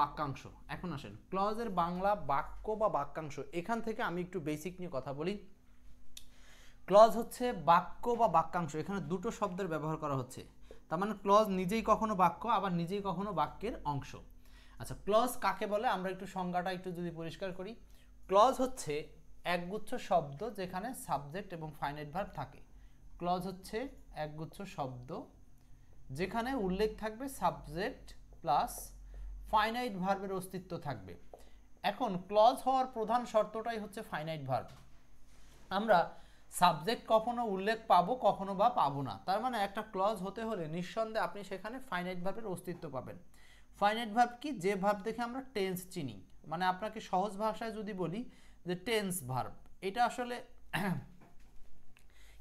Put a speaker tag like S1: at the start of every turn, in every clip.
S1: বাক্যাংশ। এখন আসেন ক্লজের বাংলা বাক্য বা বাক্যাংশ, এখান থেকে আমি একটু বেসিক নিয়ে কথা বলি। ক্লজ হচ্ছে বাক্য বা বাক্যাংশ, এখানে দুটো শব্দের ব্যবহার করা হচ্ছে। তার মানে ক্লজ নিজেই কখনো বাক্য, আবার নিজেই কখনো বাক্যের অংশ। আচ্ছা, ক্লজ কাকে বলে আমরা একটু সংজ্ঞাটা একটু যদি পরিষ্কার করি। ক্লজ হচ্ছে একগুচ্ছ শব্দ যেখানে সাবজেক্ট এবং ফাইনাইট ভার্ব থাকে। ক্লজ হচ্ছে একগুচ্ছ শব্দ যেখানে উল্লেখ থাকবে সাবজেক্ট প্লাস ফাইনাইট ভার্বের অস্তিত্ব থাকবে। এখন ক্লজ হওয়ার প্রধান শর্তটাই হচ্ছে ফাইনাইট ভার্ব। আমরা সাবজেক্ট কখনো উল্লেখ পাবো, কখনো বা পাবো না। তার মানে একটা ক্লজ হতে হলে নিঃসন্দেহে আপনি সেখানে ফাইনাইট ভার্বের অস্তিত্ব পাবেন। ফাইনাইট ভার্ব কি? যে ভার্ব দেখে আমরা টেন্স চিনি। মানে আপনাকে সহজ ভাষায় যদি বলি যে টেন্স ভার্ব, এটা আসলে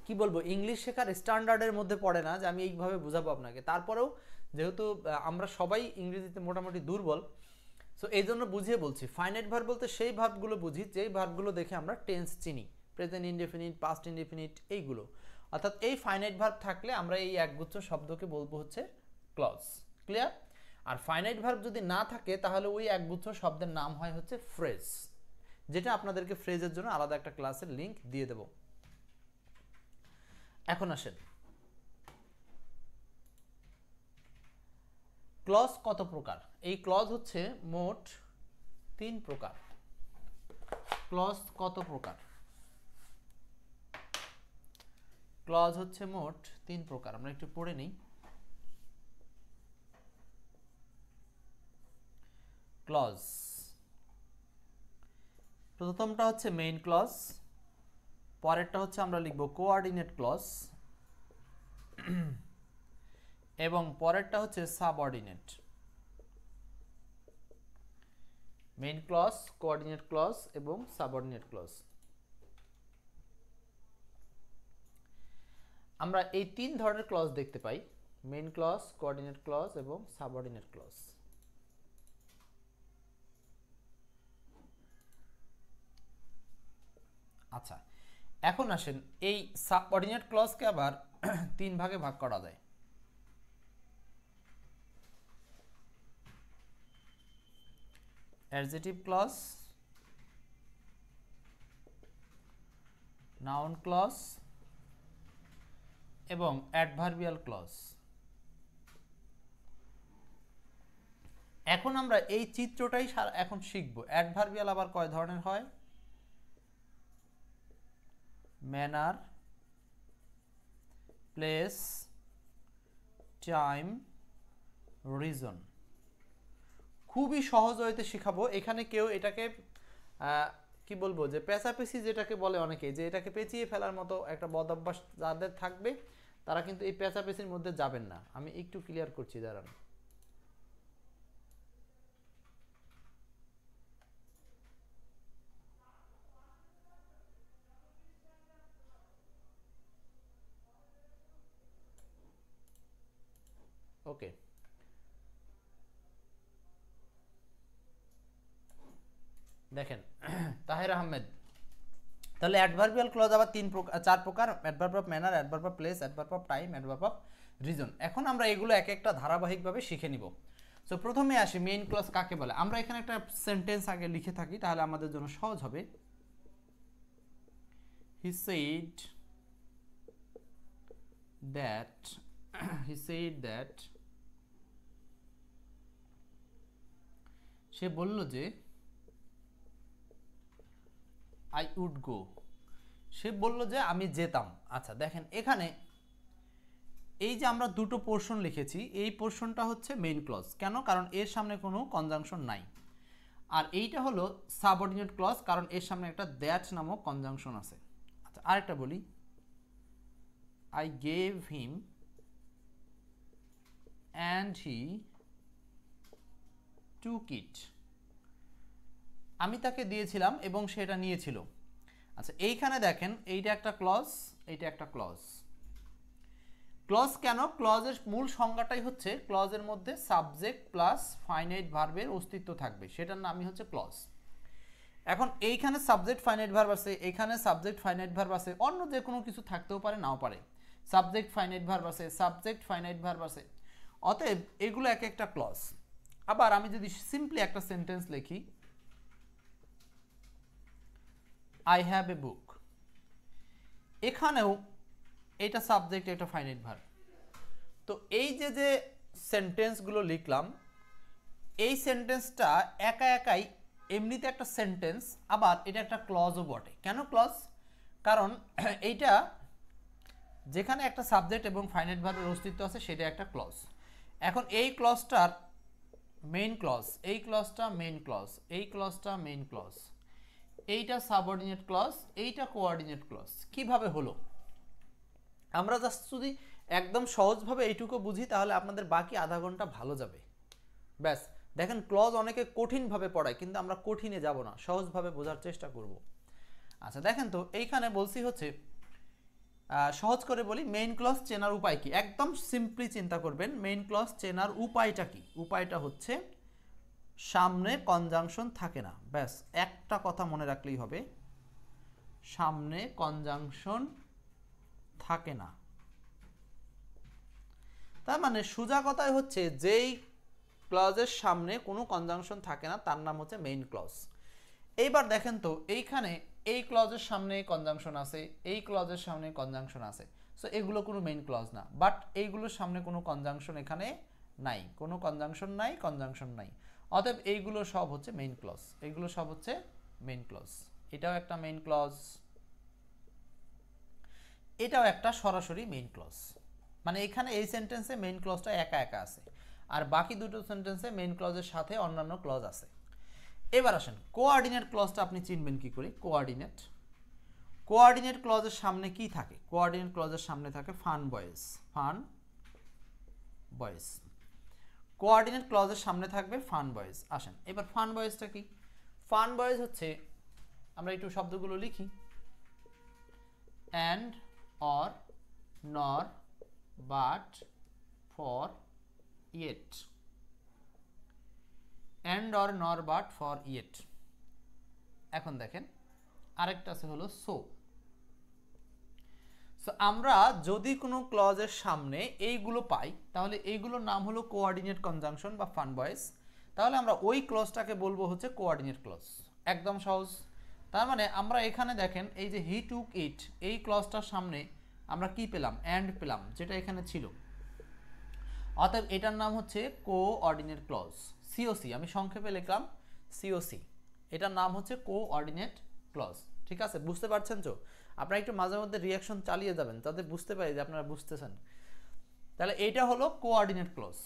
S1: কি বলবো, ইংলিশ শেখার স্ট্যান্ডার্ডের মধ্যে পড়ে না যে আমি এইভাবে বোঝাবো আপনাকে। তারপরেও যেহেতু আমরা সবাই ইংরেজিতে মোটামুটি দুর্বল, সো এই জন্য বুঝিয়ে বলছি। ফাইনাইট ভার্ব বলতে সেই ভার্বগুলো বুঝি যেই ভার্বগুলো দেখে আমরা টেন্স চিনি, প্রেজেন্ট ইনডেফিনিট, পাস্ট ইনডেফিনিট, এইগুলো। অর্থাৎ এই ফাইনাইট ভার্ব থাকলে আমরা এই একগুচ্ছ শব্দকে বলবো হচ্ছে ক্লজ। ক্লিয়ার? আর ফাইনাইট ভার্ব যদি না থাকে তাহলে ওই একগুচ্ছ শব্দের নাম হয় হচ্ছে ফ্রেজ, যেটা আপনাদেরকে ফ্রেজের জন্য আলাদা একটা ক্লাসের লিংক দিয়ে দেব। এখন আসেন, ক্লজ কত প্রকার? এই ক্লজ হচ্ছে মোট 3 প্রকার। ক্লজ কত প্রকার? ক্লজ হচ্ছে মোট 3 প্রকার। আমরা একটু পড়ে নিই। ক্লজ, প্রথমটা হচ্ছে মেইন ক্লজ, পরেরটা হচ্ছে আমরা লিখব কোঅর্ডিনেট ক্লজ, এবং পরেরটা হচ্ছে subordinate. Main clause, coordinate clause এবং সাবঅর্ডিনেট ক্লজ। আমরা এই 3 ধরনের ক্লজ দেখতে পাই: মেইন ক্লজ, কোঅর্ডিনেট ক্লজ এবং সাবঅর্ডিনেট ক্লজ। আচ্ছা, এখন আসেন এই সাবঅর্ডিনেট ক্লজকে আবার 3 ভাগে ভাগ করা যায়। অ্যাডজেটিভ ক্লজ, নাউন ক্লজ এবং অ্যাডভার্বিয়াল ক্লজ। এখন আমরা এই চিত্রটাই এখন শিখব। অ্যাডভার্বিয়াল আবার কয় ধরনের হয়? Manner, place, time, reason. খুবই সহজ হইতে শিখাবো। এখানে কেউ এটাকে কি বলবো, যে পেঁচাপেচি যেটাকে বলে অনেকে, যে এটাকে পেঁচিয়ে ফেলার মতো একটা বদ অভ্যাস যাদের থাকবে তারা কিন্তু এই পেঁচাপেচির মধ্যে যাবেন না। আমি একটু ক্লিয়ার করছি, দাঁড়ান। ওকে, দেখেন তাহের আহমেদ, তাহলে অ্যাডভার্বিয়াল ক্লজ আবার 4 প্রকার: adverb of manner, adverb of place, adverb of time, adverb of reason. এখন আমরা এগুলো এক একটা ধারাবাহিকভাবে শিখে নিব। সো প্রথমে আসি মেইন ক্লজ কাকে বলে। আমরা এখানে একটা সেন্টেন্স আগে লিখে থাকি, তাহলে আমাদের জন্য সহজ হবে। He said that, he said that, সে বলল যে আই উড গো, সে বলল যে আমি যেতাম। আচ্ছা দেখেন, এখানে এই যে আমরা দুটো পোর্শন লিখেছি, এই পোর্শনটা হচ্ছে মেইন ক্লজ। কেন? কারণ এর সামনে কোনো কনজাংশন নাই। আর এইটা হলো সাবঅর্ডিনেট ক্লজ, কারণ এর সামনে একটা দ্যাট নামক কনজাংশন আছে। আচ্ছা, আরেকটা বলি, I gave him and he took it, আমি তাকে দিয়েছিলাম এবং সেটা নিয়েছিল। আচ্ছা, এইখানে দেখেন এইটা একটা ক্লজ, এইটা একটা ক্লজ। ক্লজ কেন? ক্লজের মূল সংজ্ঞাটাই হচ্ছে ক্লজের মধ্যে সাবজেক্ট প্লাস ফাইনাইট ভার্বের অস্তিত্ব থাকবে, সেটার নামই হচ্ছে ক্লজ। এখন এইখানে সাবজেক্ট ফাইনাইট ভার্ব আছে, এখানে সাবজেক্ট ফাইনাইট ভার্ব আছে, অন্য যে কোনো কিছু থাকতেও পারে, নাও পারে। সাবজেক্ট ফাইনাইট ভার্ব আছে, সাবজেক্ট ফাইনাইট ভার্ব আছে, অতএব এগুলো এক একটা ক্লজ। আবার আমি যদি সিম্পলি একটা সেন্টেন্স লিখি, আই হ্যাভ এ বুক, এখানেও এটা সাবজেক্ট, এটা ফাইনাইট ভার্ব। তো এই যে সেন্টেন্সগুলো লিখলাম, এই সেন্টেন্সটা একা একাই এমনিতে একটা সেন্টেন্স, আবার এটা একটা ক্লজও বটে। কেন ক্লজ? কারণ এইটা যেখানে একটা সাবজেক্ট এবং ফাইনাইট ভার্বের অস্তিত্ব আছে সেটা একটা ক্লজ। এখন এই ক্লজটার মেইন ক্লজ, এই ক্লজটা মেইন ক্লজ, এই ক্লজটা মেইন ক্লজ, এইটা সাবঅর্ডিনেট ক্লজ, এইটা কোঅর্ডিনেট ক্লজ। কিভাবে হলো? আমরা জাস্ট যদি একদম সহজভাবে এইটুকু বুঝি তাহলে আপনাদের বাকি আধা ঘন্টা ভালো যাবে। ব্যাস, দেখেন ক্লজ অনেকে কঠিনভাবে পড়ায়, কিন্তু আমরা কঠিনে যাব না, সহজভাবে বোঝার চেষ্টা করব। আচ্ছা দেখেন তো, এইখানে বলছি হচ্ছে, সহজ করে বলি, মেইন ক্লজ চেনার উপায় কি? একদম সিম্পলি চিন্তা করবেন, মেইন ক্লজ চেনার উপায়টা কি? উপায়টা হচ্ছে সামনে কনজাংশন থাকে না। ব্যাস, একটা কথা মনে রাখলেই হবে, সামনে কনজাংশন থাকে না। তার মানে সোজা কথায় হচ্ছে, যেই ক্লজের সামনে কোনো কনজাংশন থাকে না তার নাম হচ্ছে মেইন ক্লজ। এইবার দেখেন তো, এইখানে এই ক্লজের সামনে কনজাংশন আছে, এই ক্লজের সামনে কনজাংশন আছে, সো এগুলো কোনো মেইন ক্লজ না। বাট এইগুলোর সামনে কোনো কনজাংশন এখানে নাই, কোনো কনজাংশন নাই, কনজাংশন নাই, অতএব এইগুলো সব হচ্ছে মেইন ক্লজ, এইগুলো সব হচ্ছে মেইন ক্লজ। এটাও একটা মেইন ক্লজ, এটাও একটা সরাসরি মেইন ক্লজ। মানে এখানে এই সেন্টেন্সে মেইন ক্লজটা একা একা আছে, আর বাকি দুটো সেন্টেন্সে মেইন ক্লজের সাথে অন্যান্য ক্লজ আছে। এবার আসেন, কোঅর্ডিনেট ক্লজটা আপনি চিনবেন কি করে? কোঅর্ডিনেট, কোঅর্ডিনেট ক্লজের সামনে কি থাকে? কোঅর্ডিনেট ক্লজের সামনে থাকে FANBOYS, FANBOYS. Coordinate ক্লজের সামনে থাকবে ফান বয়েজ। আসেন এবার ফান বয়েজটা কি? ফান বয়েজ হচ্ছে, আমরা একটু শব্দগুলো লিখি, অ্যান্ড, অর, নর, but, for, yet. And, or, নর, বাট, ফর, ইয়েট। এখন দেখেন আরেকটা আছে হলো সো। সো আমরা যদি কোনো ক্লজের সামনে এইগুলো পাই তাহলে এইগুলোর নাম হলো কোঅর্ডিনেট কনজাংশন বা ফান বয়েজ। তাহলে আমরা ওই ক্লজটাকে বলবো হচ্ছে কোঅর্ডিনেট ক্লজ। একদম সহজ। তার মানে আমরা এখানে দেখেন, এই যে হি টুক ইট, এই ক্লজটার সামনে আমরা কি পেলাম? অ্যান্ড পেলাম, যেটা এখানে ছিল। অতএব এটার নাম হচ্ছে কোঅর্ডিনেট ক্লজ, সিওসি। আমি সংক্ষেপে লিখলাম সিওসি। এটার নাম হচ্ছে কোঅর্ডিনেট ক্লজ। ঠিক আছে, বুঝতে পারছেন তো? আপনারা একটু মাঝে মধ্যে রিয়াকশন চালিয়ে যাবেন, তাতে বুঝতে পারি যে আপনারা বুঝতেছেন। তাহলে এইটা হলো কোঅর্ডিনেট ক্লজ।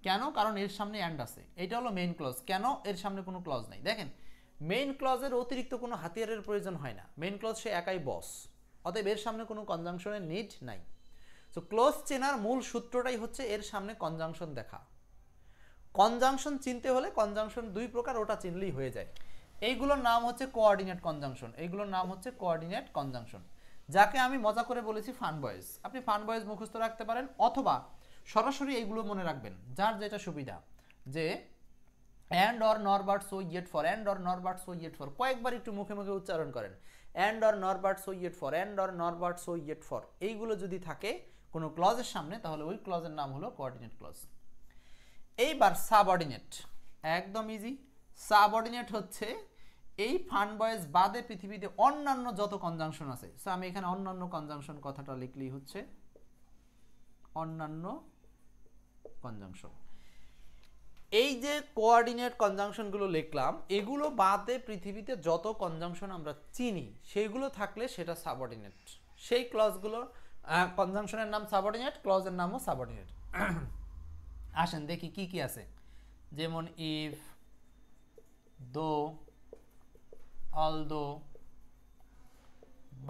S1: কেন? কারণ এর সামনে অ্যান্ড আছে। এটা হলো মেইন ক্লজ। কেন? এর সামনে কোনো ক্লজ নাই। দেখেন, মেইন ক্লজের অতিরিক্ত কোনো হাতিয়ারের প্রয়োজন হয় না। মেইন ক্লজ সে একাই বস, অতএব এর সামনে কোনো কনজাংশনের নিড নাই। সো ক্লজ চেনার মূল সূত্রটাই হচ্ছে এর সামনে কনজাংশন দেখা। কনজাংশন চিনতে হলে কনজাংশন দুই প্রকার, ওটা চিনলেই হয়ে যায়। এইগুলোর নাম হচ্ছে কোঅর্ডিনেট কনজাংশন, এইগুলোর নাম হচ্ছে কোঅর্ডিনেট কনজাংশন, যাকে আমি মজা করে বলেছি ফান বয়েজ। আপনি ফান বয়েজ মুখস্থ রাখতে পারেন, অথবা সরাসরি এইগুলো মনে রাখবেন, যার যেটা সুবিধা। যে অ্যান্ড, অর, নর, but, so, yet, for, and, or, নর, বাট, সো, ইয়েট, ফর, কয়েকবার একটু মুখে মুখে উচ্চারণ করেন। অ্যান্ড, অর, নর, but, so, yet, for, and, or, নর, বাট, সো, ইয়েট, ফর, এইগুলো যদি থাকে কোনো ক্লজের সামনে তাহলে ওই ক্লজের নাম হলো কোঅর্ডিনেট ক্লজ। এইবার সাবঅর্ডিনেট, একদম ইজি। সাবঅর্ডিনেট হচ্ছে এই ফান বয়েজ বাদে পৃথিবীতে অন্যান্য যত কনজাংশন আছে। সো আমি এখানে অন্যান্য কনজাংশন কথাটা লিখলেই হচ্ছে অন্যান্য কনজাংশন। এই যে কোঅর্ডিনেট কনজাংশনগুলো লিখলাম, এগুলো বাদে পৃথিবীতে যত কনজাংশন আমরা চিনি সেগুলো থাকলে সেটা সাবঅর্ডিনেট। সেই ক্লজগুলো, কনজাংশনের নাম সাবঅর্ডিনেট, ক্লজের নামও সাবঅর্ডিনেট। আসেন দেখি কি কি আছে। যেমন ইফ, দো, অলদো,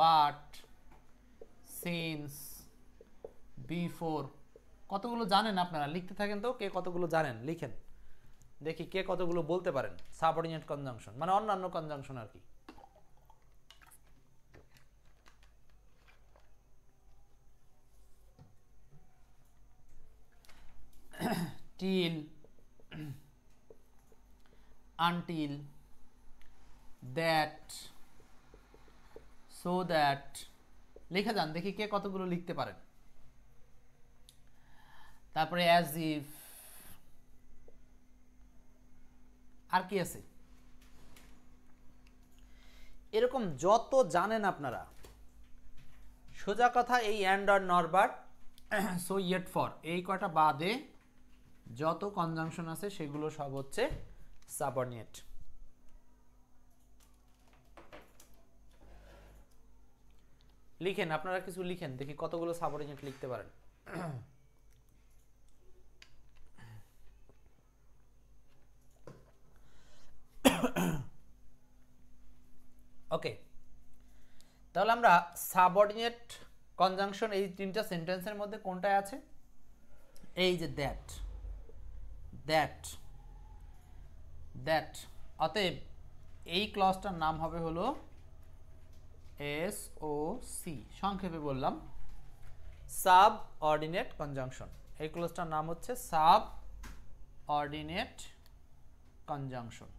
S1: বাট, সিন্স, বিফোর। কতগুলো জানেন আপনারা? লিখতে থাকেন তো, কে কতগুলো জানেন লিখেন, দেখি কে কতগুলো বলতে পারেন। সাবঅর্ডিনেট কনজাংশন মানে অন্যান্য কনজাংশন আর কি। till, until, that, so that, লিখে যান দেখি কে কতগুলো লিখতে পারেন। তারপরে as if, আর কি আছে এরকম যত জানেন আপনারা, সোজা কথা এই অ্যান্ড আর নর বাট সো ইয়েট ফর এই কটা বাদে যত কনজাংশন আছে সেগুলো সব হচ্ছে সাবঅর্ডিনেট। লিখেন আপনারা কিছু লিখেন দেখি কতগুলো সাবঅর্ডিনেট লিখতে পারেন। ওকে, তাহলে আমরা সাবঅর্ডিনেট কনজাংশন এই তিনটা সেন্টেন্সের মধ্যে কোনটায় আছে? এই যে দ্যাট, দ্যাট, দ্যাট। অতএব এই ক্লজটার নাম হবে হলো এসওসি, সংক্ষেপে বললাম সাবঅর্ডিনেট কনজাংশন। এই ক্লজটার নাম হচ্ছে subordinate conjunction,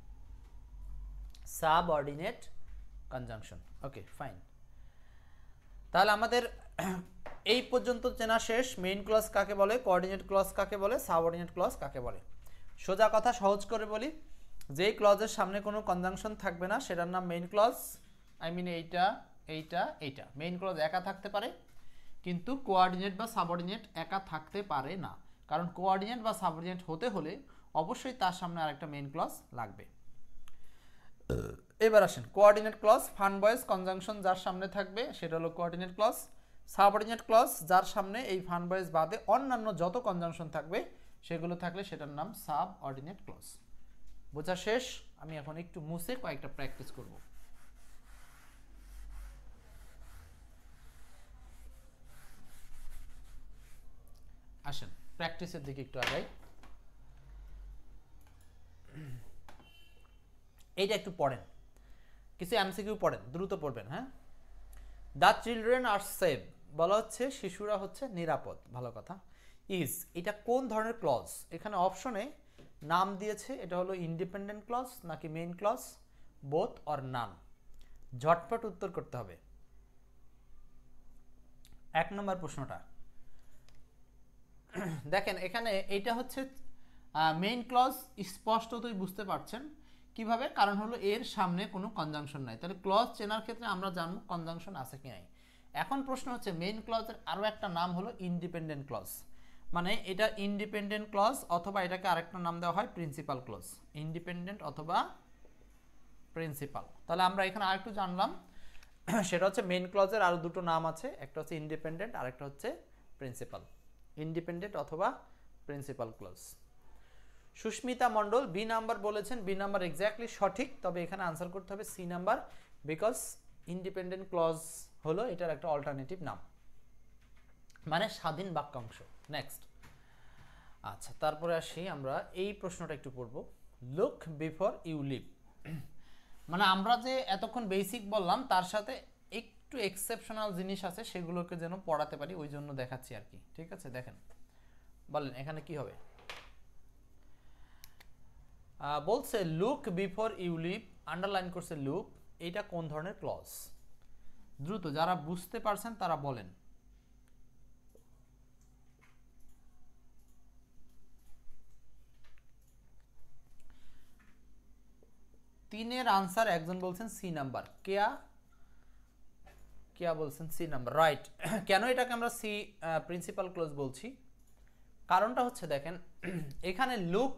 S1: subordinate conjunction. Okay fine, তাহলে আমাদের এই পর্যন্ত চেনা শেষ। মেইন ক্লজ কাকে বলে, কোঅর্ডিনেট ক্লজ কাকে বলে, সাবঅর্ডিনেট ক্লজ কাকে বলে। সোজা কথা সহজ করে বলি, যেই ক্লজের সামনে কোনো কনজাংশন থাকবে না সেটার নাম মেইন ক্লজ। আই মিন এইটা, এইটা, এইটা। মেইন ক্লজ একা থাকতে পারে, কিন্তু কোঅর্ডিনেট বা সাবঅর্ডিনেট একা থাকতে পারে না, কারণ কোঅর্ডিনেট বা সাবঅর্ডিনেট হতে হলে অবশ্যই তার সামনে আরেকটা মেইন ক্লজ লাগবে। এবার আসেন coordinate clause, FANBOYS conjunction যার সামনে থাকবে সেটা হলো কোঅর্ডিনেট ক্লজ। সাবঅর্ডিনেট ক্লজ যার সামনে এই ফান ভয়েস বাদে অন্যান্য যত কনজাংশন থাকবে সেগুলো থাকলে সেটার নাম সাবঅর্ডিনেট ক্লজ। বোঝা শেষ? আমি এখন একটু মুছে কয়েকটা প্র্যাকটিস করব। আসেন প্র্যাকটিসের দিকে একটু আগাই। এইটা একটু পড়েন, কিছু এমসিকিউ পড়েন, দ্রুত পড়বেন। হ্যাঁ, দ্য চিলড্রেন আর সেভ, বলা হচ্ছে শিশুরা হচ্ছে নিরাপদ, ভালো কথা। ইজ, এটা কোন ধরনের ক্লজ? এখানে অপশনে নাম দিয়েছে, এটা হলো ইন্ডিপেন্ডেন্ট ক্লজ নাকি main clause, both or none. ঝটপট উত্তর করতে হবে। 1 নম্বর প্রশ্নটা দেখেন, এখানে এইটা হচ্ছে মেইন ক্লজ, স্পষ্টতই বুঝতে পারছেন কিভাবে, কারণ হলো এর সামনে কোনো কনজাংশন নাই। তাহলে ক্লজ চেনার ক্ষেত্রে আমরা জানবো কনজাংশন আছে কি নাই। এখন প্রশ্ন হচ্ছে মেইন ক্লজের আরও একটা নাম হলো ইন্ডিপেন্ডেন্ট ক্লজ, মানে এটা ইন্ডিপেন্ডেন্ট ক্লজ অথবা এটাকে আরেকটা নাম দেওয়া হয় প্রিন্সিপাল ক্লজ, ইন্ডিপেন্ডেন্ট অথবা প্রিন্সিপাল। তাহলে আমরা এখানে আরেকটু জানলাম, সেটা হচ্ছে মেইন ক্লজের আরও দুটো নাম আছে, একটা হচ্ছে ইন্ডিপেন্ডেন্ট আর একটা হচ্ছে প্রিন্সিপাল, ইন্ডিপেন্ডেন্ট অথবা principal clause. Susmita Mondal B number বলেছেন, বি নাম্বার এক্স্যাক্টলি সঠিক, তবে এখানে আনসার করতে হবে C number, because independent clause হলো এটার একটা অল্টারনেটিভ নাম, মানে স্বাধীন বাক্যাংশ। নেক্সট, আচ্ছা তারপরে আসি আমরা এই প্রশ্নটা একটু পড়ব। লুক বিফোর ইউ লিভ, মানে আমরা যে এতক্ষণ বেসিক বললাম তার সাথে একটু এক্সেপশনাল জিনিস আছে, সেগুলোকে যেন পড়াতে পারি ওই জন্য দেখাচ্ছি আর কি। ঠিক আছে, দেখেন বলেন এখানে কি হবে। বলছে look before you leave, underline করছে লুক, এটা কোন ধরনের ক্লজ? দ্রুত যারা বুঝতে পারছেন তারা বলেন। তিনের আনসার একজন বলছেন সি নাম্বার, কেয়া কেয়া বলছেন সি নাম্বার, রাইট। কেন এটাকে আমরা সি প্রিন্সিপাল ক্লজ বলছি? কারণটা হচ্ছে দেখেন, এখানে লুক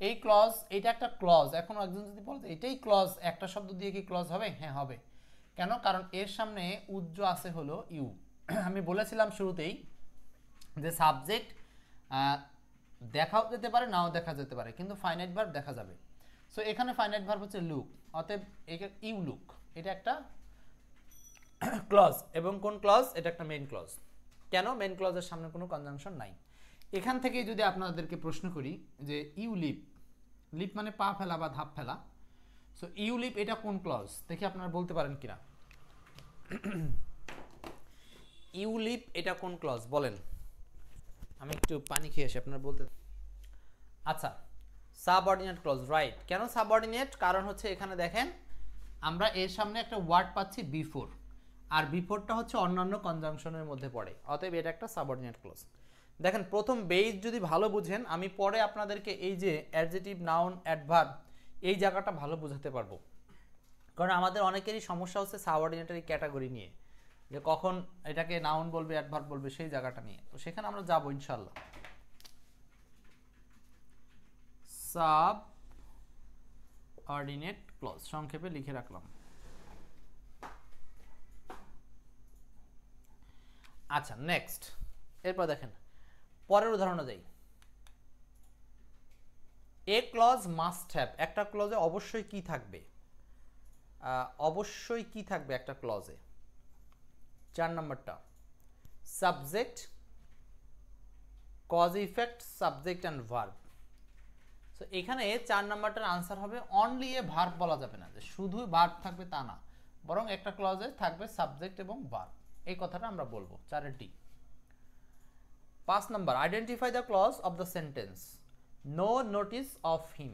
S1: এই ক্লজ, এটা একটা ক্লজ। এখন একজন যদি বলে এটাই ক্লজ, একটা শব্দ দিয়ে কি ক্লজ হবে? হ্যাঁ হবে। কেন? কারণ এর সামনে উজ্জ আছে হলো ইউ। আমি বলেছিলাম শুরুতেই যে সাবজেক্ট দেখাও যেতে পারে নাও দেখা যেতে পারে, কিন্তু ফাইনাইট ভার্ব দেখা যাবে। সো এখানে ফাইনাইট ভার্ব হচ্ছে লুক, অতএব ইউ লুক এটা একটা ক্লজ। এবং কোন ক্লজ? এটা একটা মেইন ক্লজ। কেন? মেইন ক্লজের সামনে কোনো কনজাংশন নাই। এখান থেকেই যদি আপনাদেরকে প্রশ্ন করি যে ইউ লিভ, লিভ মানে পা ফেলা বা ধাপ ফেলা, সো ইউ লিভ এটা কোন ক্লজ? দেখি আপনারা বলতে পারেন কিনা। ইউ লিভ এটা কোন ক্লজ বলেন? আমি একটু পানি খেয়ে আসি, আপনারা বলতে। আচ্ছা, সাবঅর্ডিনেট ক্লজ, রাইট। কেন সাবঅর্ডিনেট? কারণ হচ্ছে এখানে দেখেন আমরা এর সামনে একটা ওয়ার্ড পাচ্ছি বিফোর, আর বিফোরটা হচ্ছে অন্যান্য কনজাংশনের মধ্যে পড়ে, অতএব এটা একটা সাবঅর্ডিনেট ক্লজ। দেখেন প্রথম বেস যদি ভালো বুঝেন, আমি পরে আপনাদেরকে এই যে অ্যাডজেটিভ, নাউন, অ্যাডভার্ব এই জায়গাটা ভালো বোঝাতে পারবো, কারণ আমাদের অনেকেরই সমস্যা হচ্ছে সাবঅর্ডিনেটের ক্যাটাগরি নিয়ে, যে কখন এটাকে নাউন বলবে অ্যাডভার্ব বলবে সেই জায়গাটা নিয়ে। তো সেখানে আমরা যাবো ইনশাল্লাহ। সাবঅর্ডিনেট ক্লজ সংক্ষেপে লিখে রাখলাম। আচ্ছা নেক্সট, এরপর দেখেন পরের উদাহরণে যাই। এ ক্লজ মাস্ট হ্যাভ, একটা ক্লজে অবশ্যই কি থাকবে, অবশ্যই কি থাকবে একটা ক্লজে। 4 নম্বরটা subject, cause effect, subject and verb. So এখানে 4 নম্বরটার আনসার হবে অনলি এ ভার্ব। বলা যাবে না যে শুধু ভার্ব থাকবে তা না, বরং একটা ক্লজে থাকবে সাবজেক্ট এবং ভার্ব, এই কথাটা আমরা বলবো 4 ডি। 5 নম্বর identify the clause of the sentence no notice of him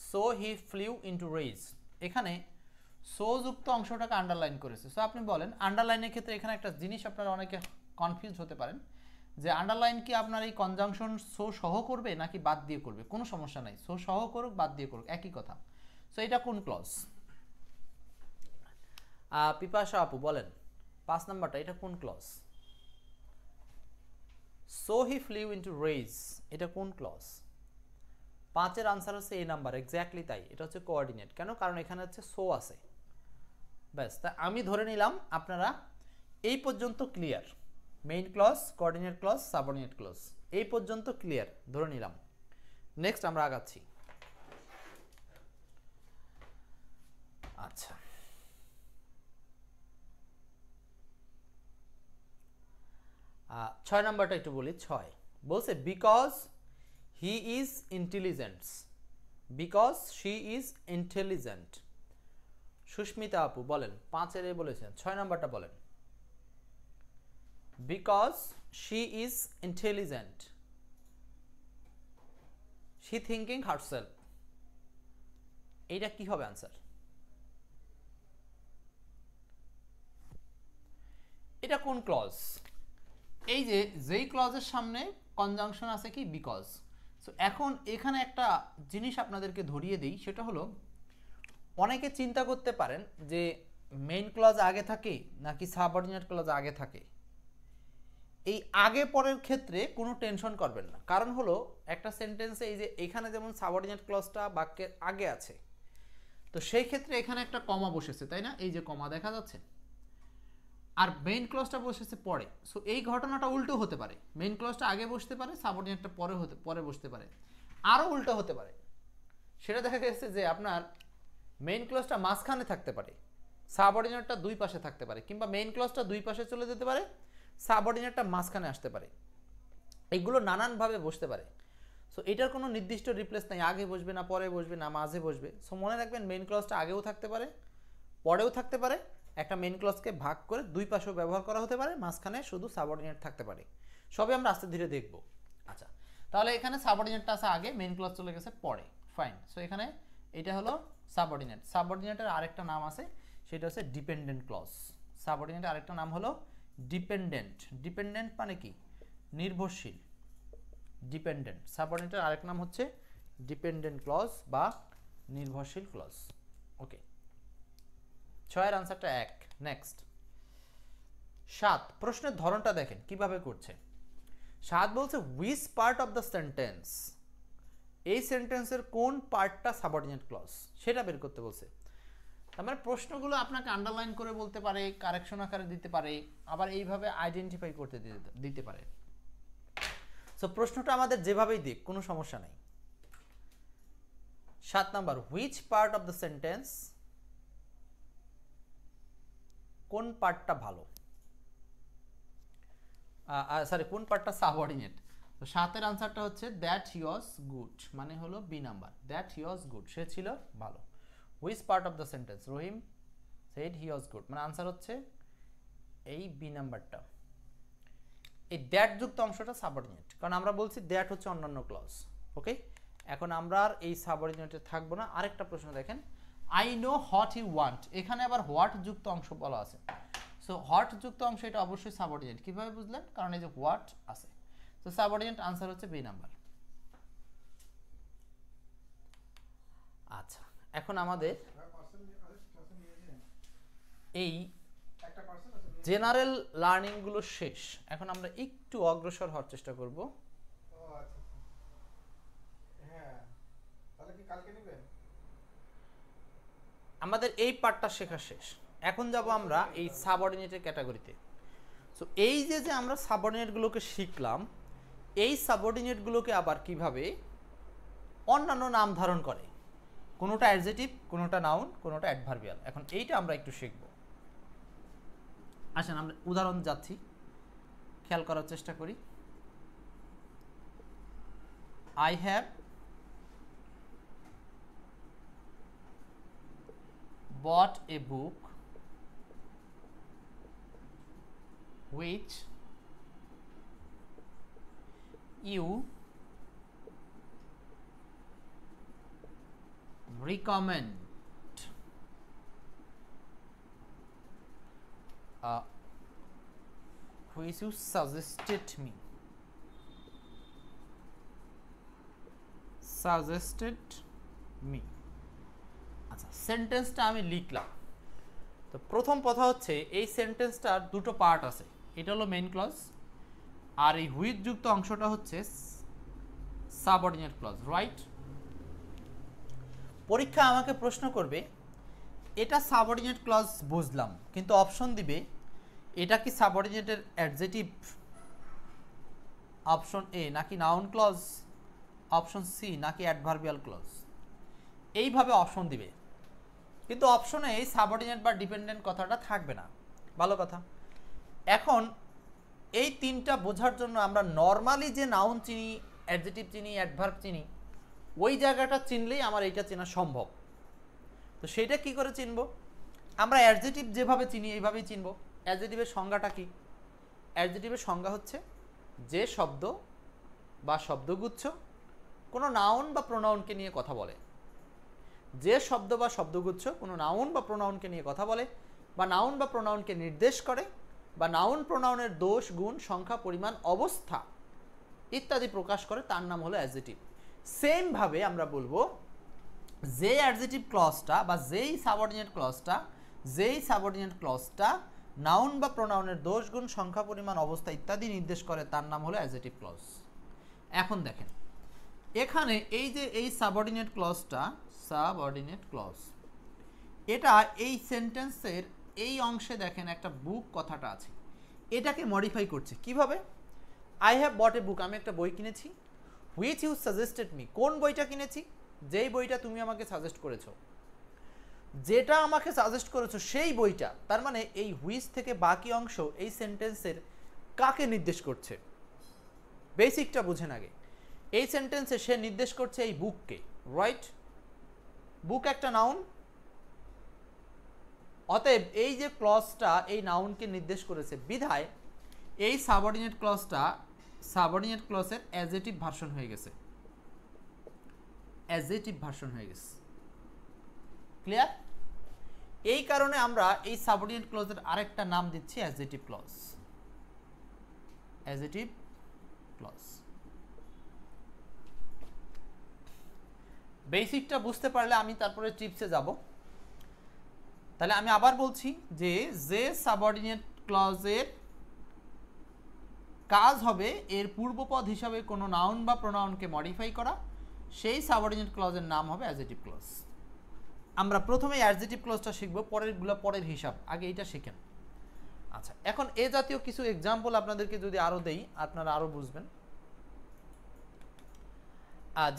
S1: so he flew into rage. এখানে সো যুক্ত অংশটাকে আন্ডারলাইন করেছে। সো আপনি বলেন আন্ডারলাইনের ক্ষেত্রে এখানে একটা জিনিস আপনারা অনেকে কনফিউজ হতে পারেন যে আন্ডারলাইন কি আপনার এই কনজাংশন সো সহ করবে নাকি বাদ দিয়ে করবে। কোনো সমস্যা নাই, সো সহ করুক বাদ দিয়ে করুক একই কথা। সো এটা কোন ক্লজ? পিপাসা আপু বলেন 5 নাম্বারটা এটা কোন clause? So he flew into rage, এটা কোন ক্লজ? 5 এর আনসার হচ্ছে এই নাম্বার, এক্স্যাক্টলি তাই। এটা হচ্ছে কোঅর্ডিনেট। কেন? কারণ এখানে হচ্ছে সো আছে। ব্যাস, তা আমি ধরে নিলাম আপনারা এই পর্যন্ত clear. Main clause, coordinate clause, subordinate clause এই পর্যন্ত ক্লিয়ার ধরে নিলাম। নেক্সট আমরা আগাচ্ছি। আচ্ছা, ছয় নাম্বারটা একটু বলি। 6 বলছে because he is intelligent, because she is intelligent. Susmita আপু বলেন 5 এর বলেছেন, 6 নাম্বারটা বলেন। Because she is intelligent she thinking herself, এইটা কি হবে আনসার? এটা কোন ক্লজ? এই যে যেই ক্লজের সামনে কনজাংশন আছে কি বিকজ। সো এখন এখানে একটা জিনিস আপনাদেরকে ধরিয়ে দিই, সেটা হলো অনেকে চিন্তা করতে পারেন যে মেইন ক্লজ আগে থাকে নাকি সাবঅর্ডিনেট ক্লজ আগে থাকে। এই আগে পরের ক্ষেত্রে কোনো টেনশন করবেন না, কারণ হলো একটা সেন্টেন্সে এই যে এখানে যেমন সাবঅর্ডিনেট ক্লজটা বাক্যের আগে আছে, তো সেই ক্ষেত্রে এখানে একটা কমা বসেছে, তাই না? এই যে কমা দেখা যাচ্ছে, আর মেইন ক্লজটা বসেছে পরে। সো এই ঘটনাটা উল্টো হতে পারে, মেইন ক্লজটা আগে বসতে পারে, সাবঅর্ডিনেটটা পরে বসতে পারে, আরও উল্টো হতে পারে। সেটা দেখা গেছে যে আপনার মেইন ক্লজটা মাঝখানে থাকতে পারে, সাবঅর্ডিনেটটা দুই পাশে থাকতে পারে, কিংবা মেইন ক্লজটা দুই পাশে চলে যেতে পারে, সাবঅর্ডিনেটটা মাঝখানে আসতে পারে। এগুলো নানানভাবে বসতে পারে। সো এটার কোনো নির্দিষ্ট রিপ্লেস নাই, আগে বসবে না পরে বসবে না মাঝে বসবে। সো মনে রাখবেন মেইন ক্লজটা আগেও থাকতে পারে পরেও থাকতে পারে, একটা মেইন ক্লজকে ভাগ করে দুই পাশেও ব্যবহার করা হতে পারে, মাঝখানে শুধু সাবঅর্ডিনেট থাকতে পারে। সবই আমরা আস্তে ধীরে দেখব। আচ্ছা, তাহলে এখানে সাবঅর্ডিনেটটা আছে আগে, মেইন ক্লজ চলে গেছে পরে, ফাইন। সো এখানে এটা হলো সাবঅর্ডিনেট। সাবঅর্ডিনেটের আরেকটা নাম আছে, সেটা হচ্ছে ডিপেন্ডেন্ট ক্লজ। সাবঅর্ডিনেটের আরেকটা নাম হলো ডিপেন্ডেন্ট। ডিপেন্ডেন্ট মানে কি? নির্ভরশীল। ডিপেন্ডেন্ট। সাবঅর্ডিনেটের আরেক নাম হচ্ছে ডিপেন্ডেন্ট ক্লজ বা নির্ভরশীল ক্লজ। ওকে, 6 এর আনসারটা 1। নেক্সট 7, প্রশ্নের ধরনটা দেখেন কিভাবে করছে। 7 বলছে which part of the sentence, এই সেন্টেন্সের কোন পার্টটা সাবঅর্ডিনেট ক্লজ সেটা বের করতে বলছে। তার মানে প্রশ্নগুলো আপনাকে আন্ডারলাইন করে বলতে পারে, কারেকশন আকারে দিতে পারে, আবার এইভাবে আইডেন্টিফাই করতে দিতে পারে। সো প্রশ্নটা আমাদের যেভাবেই দিক কোনো সমস্যা নেই। 7 number which part of the sentence, কোন পার্টটা ভালো, সরি কোন পার্টটা সাবঅর্ডিনেট। তো 7 এর আনসারটা হচ্ছে দ্যাট হি ওয়াজ গুড, মানে হলো B number, that he was good, সে ছিল ভালো। Which part of the sentence, Rahim said he was good, মানে আনসার হচ্ছে এই বি নাম্বারটা। এই দ্যাট যুক্ত অংশটা সাবঅর্ডিনেট, কারণ আমরা বলছি দ্যাট হচ্ছে অন্যান্য ক্লজ। ওকে, এখন আমরা আর এই সাবঅর্ডিনেটে থাকবো না। আরেকটা প্রশ্ন দেখেন, I know what you want, এখানে আবার হোয়াট যুক্ত অংশ বলা আছে। সো হোয়াট যুক্ত অংশ এটা অবশ্যই সাবঅর্ডিনেট। কিভাবে বুঝলেন? কারণ এই যে হোয়াট আছে। তো সাবঅর্ডিনেট আনসার হচ্ছে বি নাম্বার। আচ্ছা, এখন আমাদের এই জেনারেল লার্নিংগুলো শেষ। এখন আমরা একটু অগ্রসর হওয়ার চেষ্টা করব। আমাদের এই পার্টটা শেখা শেষ। এখন যাব আমরা এই সাবঅর্ডিনেটের ক্যাটাগরিতে। সো এই যে আমরা সাবঅর্ডিনেটগুলোকে শিখলাম, এই সাবঅর্ডিনেটগুলোকে আবার কিভাবে অন্যান্য নাম ধারণ করে, কোনোটা অ্যাডজেটিভ, কোনোটা নাউন, কোনোটা অ্যাডভার্বিয়াল। এখন এইটা আমরা একটু শিখব। আসেন আমরা উদাহরণ যাচ্ছি, খেয়াল করার চেষ্টা করি। I have bought a book which you recommend which you suggested me আচ্ছা, সেন্টেন্সটা আমি লিখলাম। তো প্রথম কথা হচ্ছে এই সেন্টেন্সটার দুটো পার্ট আছে, এটা হলো মেইন ক্লজ, আর এই হুইচ যুক্ত অংশটা হচ্ছে সাবঅর্ডিনেট ক্লজ, রাইট? পরীক্ষা আমাকে প্রশ্ন করবে এটা সাবঅর্ডিনেট ক্লজ বুঝলাম, কিন্তু অপশন দিবে এটা কি সাবঅর্ডিনেটের অ্যাডজেটিভ, অপশন এ নাকি নাউন ক্লজ, অপশন সি নাকি অ্যাডভার্বিয়াল ক্লজ, এইভাবে অপশন দিবে। কিন্তু অপশনে এই সাবঅর্ডিনেট বা ডিপেন্ডেন্ট কথাটা থাকবে না। ভালো কথা। এখন এই তিনটা বোঝার জন্য আমরা নর্মালি যে নাউন চিনি, অ্যাডজেটিভ চিনি, অ্যাডভার্ব চিনি, ওই জায়গাটা চিনলেই আমার এইটা চেনা সম্ভব। তো সেইটা কি করে চিনব? আমরা অ্যাডজেটিভ যেভাবে চিনি এইভাবেই চিনব। অ্যাডজেটিভের সংজ্ঞাটা কি? অ্যাডজেটিভের সংজ্ঞা হচ্ছে যে শব্দ বা শব্দগুচ্ছ কোনো নাউন বা প্রোনাউনকে নিয়ে কথা বলে, যে শব্দ বা শব্দগুচ্ছ কোনো নাউন বা প্রোনাউনকে নিয়ে কথা বলে, বা নাউন বা প্রোনাউনকে নির্দেশ করে, বা নাউন প্রোনাউনের দোষ, গুণ, সংখ্যা, পরিমাণ, অবস্থা ইত্যাদি প্রকাশ করে, তার নাম হলো অ্যাডজেটিভ। সেম ভাবে আমরা বলবো যে অ্যাডজেটিভ ক্লজটা বা যেই সাবঅর্ডিনেট ক্লজটা নাউন বা প্রোনাউনের দোষ, গুণ, সংখ্যা, পরিমাণ, অবস্থা ইত্যাদি নির্দেশ করে, তার নাম হলো অ্যাডজেটিভ ক্লজ। এখন দেখেন এখানে এই যে এই সাবঅর্ডিনেট ক্লজ, এটা এই সেন্টেন্সের এই অংশে দেখেন একটা বুক কথাটা আছে, এটাকে মডিফাই করছে কিভাবে? আই হ্যাভ বট এ বুক, আমি একটা বই কিনেছি। হুইচ ইউ সাজেস্টেড মি, কোন বইটা কিনেছি? যেই বইটা তুমি আমাকে সাজেস্ট করেছো, যেটা আমাকে সাজেস্ট করেছো সেই বইটা। তার মানে এই হুইচ থেকে বাকি অংশ এই সেন্টেন্সের কাকে নির্দেশ করছে? বেসিকটা বুঝেন আগে। এই সেন্টেন্সে সে নির্দেশ করছে এই বুককে, রাইট? বুক একটা নাউন, অতএব এই যে ক্লজটা এই নাউনকে নির্দেশ করেছে, বিধায় এই সাবঅর্ডিনেট ক্লজের অ্যাডজেটিভ ভার্সন হয়ে গেছে। ক্লিয়ার? এই কারণে আমরা এই সাবঅর্ডিনেট ক্লজের আরেকটা নাম দিচ্ছি অ্যাডজেটিভ ক্লজ। বেসিকটা বুঝতে পারলে আমি তারপরে টিপসে যাব। তাহলে আমি আবার বলছি যে সাবঅর্ডিনেট ক্লজের কাজ হবে এর পূর্বপদ হিসাবে কোনো নাউন বা প্রোনাউনকে মডিফাই করা, সেই সাবঅর্ডিনেট ক্লজের নাম হবে অ্যাডজেটিভ ক্লজ। আমরা প্রথমে অ্যাডজেটিভ ক্লজটা শিখব, পরেরগুলো পরের হিসাব, আগে এটা শিখেন। আচ্ছা, এখন এ জাতীয় কিছু এক্সাম্পল আপনাদেরকে যদি আরও দেই আপনারা আরও বুঝবেন।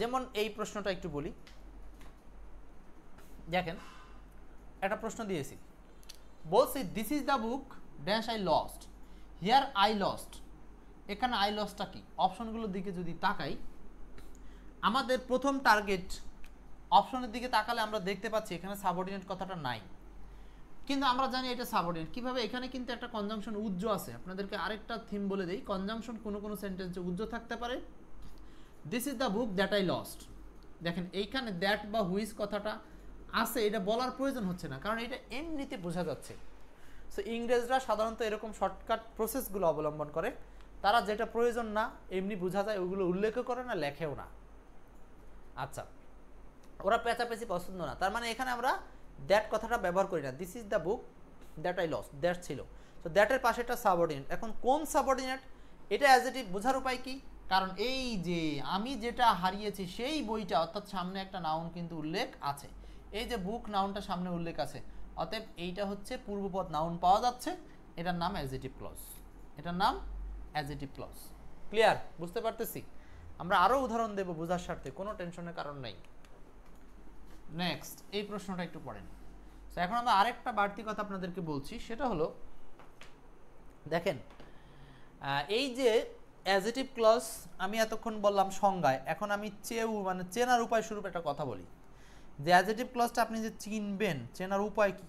S1: যেমন এই প্রশ্নটা একটু বলি, দেখেন একটা প্রশ্ন দিয়েছি, বলছি this is the book dash I lost, here I lost. এখানে আই লস্টটা কি? অপশনগুলোর দিকে যদি তাকাই, আমাদের প্রথম টার্গেট অপশনের দিকে তাকালে আমরা দেখতে পাচ্ছি এখানে সাবঅর্ডিনেট কথাটা নাই, কিন্তু আমরা জানি এটা সাবঅর্ডিনেট কিভাবে। এখানে কিন্তু একটা কনজাংশন উজ্জ আছে। আপনাদেরকে আরেকটা থিম বলে দেই, কনজাংশন কোনো কোনো সেন্টেন্সে উজ্জ থাকতে পারে। This is the book that I lost, দেখেন এইখানে দ্যাট বা হুইচ কথাটা আছে, এটা বলার প্রয়োজন হচ্ছে না, কারণ এটা এমনিতে বোঝা যাচ্ছে। সো ইংরেজরা সাধারণত এরকম শর্টকাট প্রসেসগুলো অবলম্বন করে, তারা যেটা প্রয়োজন না এমনি বোঝা যায় ওইগুলো উল্লেখও করে না, লেখেও না। আচ্ছা, ওরা পেঁচাপেচি পছন্দ না, তার মানে এখানে আমরা দ্যাট কথাটা ব্যবহার করি না। This is the book that I lost, that ছিল। তো দ্যাটের পাশে একটা সাবঅর্ডিনেট। এখন কোন সাবঅর্ডিনেট, এটা অ্যাডজেক্টিভ বোঝার উপায় কি? কারণ এই যে আমি যেটা হারিয়েছি সেই বইটা, অর্থাৎ সামনে একটা নাউন কিন্তু উল্লেখ আছে। এই যে বুক নাউনটা সামনে উল্লেখ আছে, অতএব এইটা হচ্ছে পূর্বপদ নাউন পাওয়া যাচ্ছে, এটার নাম অ্যাডজেক্টিভ ক্লজ, এটার নাম অ্যাডজেক্টিভ ক্লজ। ক্লিয়ার? বুঝতে পারতেছি? আমরা আরও উদাহরণ দেব বোঝার স্বার্থে, কোনো টেনশনের কারণ নেই। নেক্সট এই প্রশ্নটা একটু পড়েন। তো এখন আমরা আরেকটা বাড়তি কথা আপনাদেরকে বলছি, সেটা হলো দেখেন এই যে অ্যাডজেক্টিভ ক্লজ আমি এতক্ষণ বললাম সংজ্ঞায়, এখন আমি মানে চেনার উপায় স্বরূপ একটা কথা বলি যে অ্যাডজেক্টিভ ক্লজটা আপনি যে চিনবেন, চেনার উপায় কি?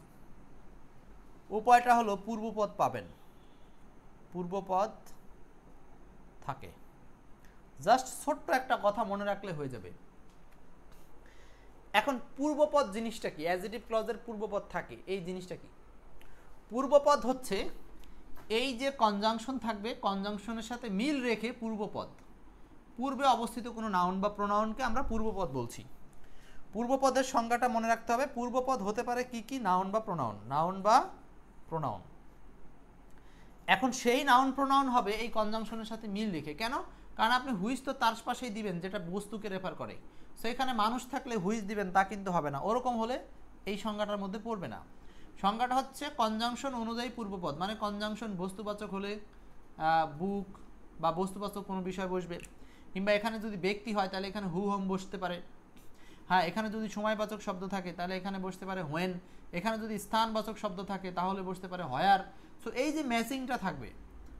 S1: উপায়টা হলো পূর্বপদ পাবেন, পূর্বপদ থাকে। জাস্ট ছোট্ট একটা কথা মনে রাখলে হয়ে যাবে। এখন পূর্বপদ জিনিসটা কি? অ্যাডজেক্টিভ ক্লজের পূর্বপদ থাকে, এই জিনিসটা কি? পূর্বপদ হচ্ছে এই যে কনজাংশন থাকবে, কনজাংশনের সাথে মিল রেখে পূর্বপদ, পূর্বে অবস্থিত কোনো নাউন বা প্রোনাউনকে আমরা পূর্বপদ বলছি। পূর্বপদের সংজ্ঞাটা মনে রাখতে হবে। পূর্বপদ হতে পারে কি কি? নাউন বা প্রোনাউন, নাউন বা প্রোনাউন। এখন সেই নাউন প্রোনাউন হবে এই কনজাংশনের সাথে মিল রেখে। কেন? কারণ আপনি হুইজ তো তার পাশেই দিবেন যেটা বস্তুকে রেফার করে। সেখানে মানুষ থাকলে হুইজ দিবেন তা কিন্তু হবে না, ওরকম হলে এই সংজ্ঞাটার মধ্যে পড়বে না। সংজ্ঞাটা হচ্ছে কনজাংশন অনুযায়ী পূর্বপদ, মানে কনজাংশন বস্তুবাচক হলে বুক বা বস্তুবাচক কোনো বিষয় বসবে, কিংবা এখানে যদি ব্যক্তি হয় তাহলে এখানে হু হোম বসতে পারে। হ্যাঁ, এখানে যদি সময়বাচক শব্দ থাকে তাহলে এখানে বসতে পারে হোয়েন। এখানে যদি স্থানবাচক শব্দ থাকে তাহলে বসতে পারে হয়ার। সো এই যে ম্যাচিংটা থাকবে,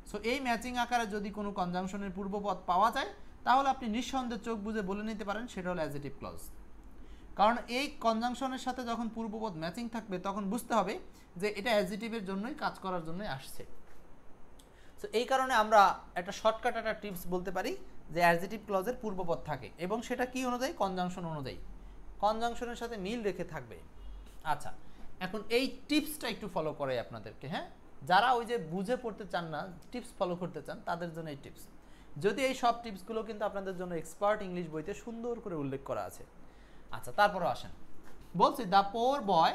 S1: সো এই ম্যাচিং আকারে যদি কোনো কনজাংশনের পূর্বপদ পাওয়া যায় তাহলে আপনি নিঃসন্দেহে চোখ বুঝে বলে নিতে পারেন সেটা হলো অ্যাডজেক্টিভ ক্লজ। কারণ এই কনজাংশনের সাথে যখন পূর্বপদ ম্যাচিং থাকবে তখন বুঝতে হবে যে এটা অ্যাডজেক্টিভের জন্যই, কাজ করার জন্যই আসছে। সো এই কারণে আমরা একটা শর্টকাট একটা টিপস বলতে পারি যে অ্যাডজেক্টিভ ক্লজের পূর্বপদ থাকে, এবং সেটা কি অনুযায়ী? কনজাংশন অনুযায়ী, কনজাংশনের সাথে মিল রেখে থাকবে। আচ্ছা, এখন এই টিপসটা একটু ফলো করে আপনাদেরকে, হ্যাঁ, যারা ওই যে বুঝে পড়তে চান না, টিপস ফলো করতে চান, তাদের জন্য এই টিপস। যদি এই সব টিপসগুলো কিন্তু আপনাদের জন্য এক্সপার্ট ইংলিশ বইতে সুন্দর করে উল্লেখ করা আছে। আচ্ছা, তারপরে আসেন, বলছি the poor boy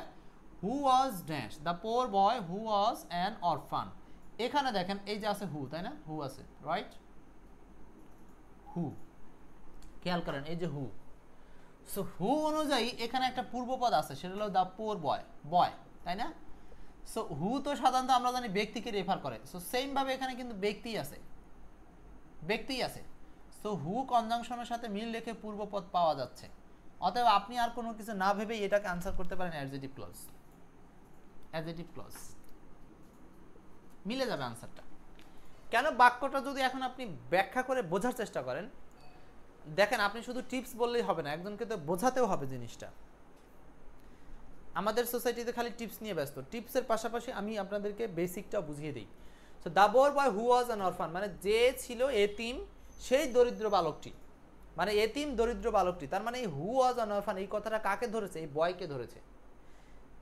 S1: who was dash, the poor boy who was an অরফান। এখানে দেখেন এই যে আছে হু, তাই না? হু আছে, রাইট? হু, খেয়াল করেন এই যে হু। সো হু অনুযায়ী এখানে একটা পূর্বপদ আছে, সেটা হলো দ্য পোর বয়, বয়, তাই না? সো হু তো সাধারণত আমরা জানি ব্যক্তিকে রেফার করে। সো সেম ভাবে এখানে কিন্তু ব্যক্তি আছে, ব্যক্তি আছে। সো হু কনজাংশনের সাথে মিল রেখে পূর্বপদ পাওয়া যাচ্ছে। অতএব আপনি আর কোনো কিছু না ভেবেই এটাকে আনসার করতে পারেন অ্যাডজেক্টিভ ক্লজ। অ্যাডজেক্টিভ ক্লজ মিলে যাবে আনসারটা। কেন? বাক্যটা যদি এখন আপনি ব্যাখ্যা করে বোঝার চেষ্টা করেন, দেখেন আপনি শুধু টিপস বললেই হবে না, একজনকে তো বোঝাতেও হবে জিনিসটা। আমাদের সোসাইটিতে খালি টিপস নিয়ে ব্যস্ত, টিপসের পাশাপাশি আমি আপনাদেরকে বেসিকটা বুঝিয়ে দিই। So the poor boy who was an অরফান, মানে যে ছিল এতিম সেই দরিদ্র বালকটি, মানে এতিম দরিদ্র বালকটি, তার মানে এই হু ওয়াজ অ্যান অরফান এই কথাটা কাকে ধরেছে? এই বয়কে ধরেছে।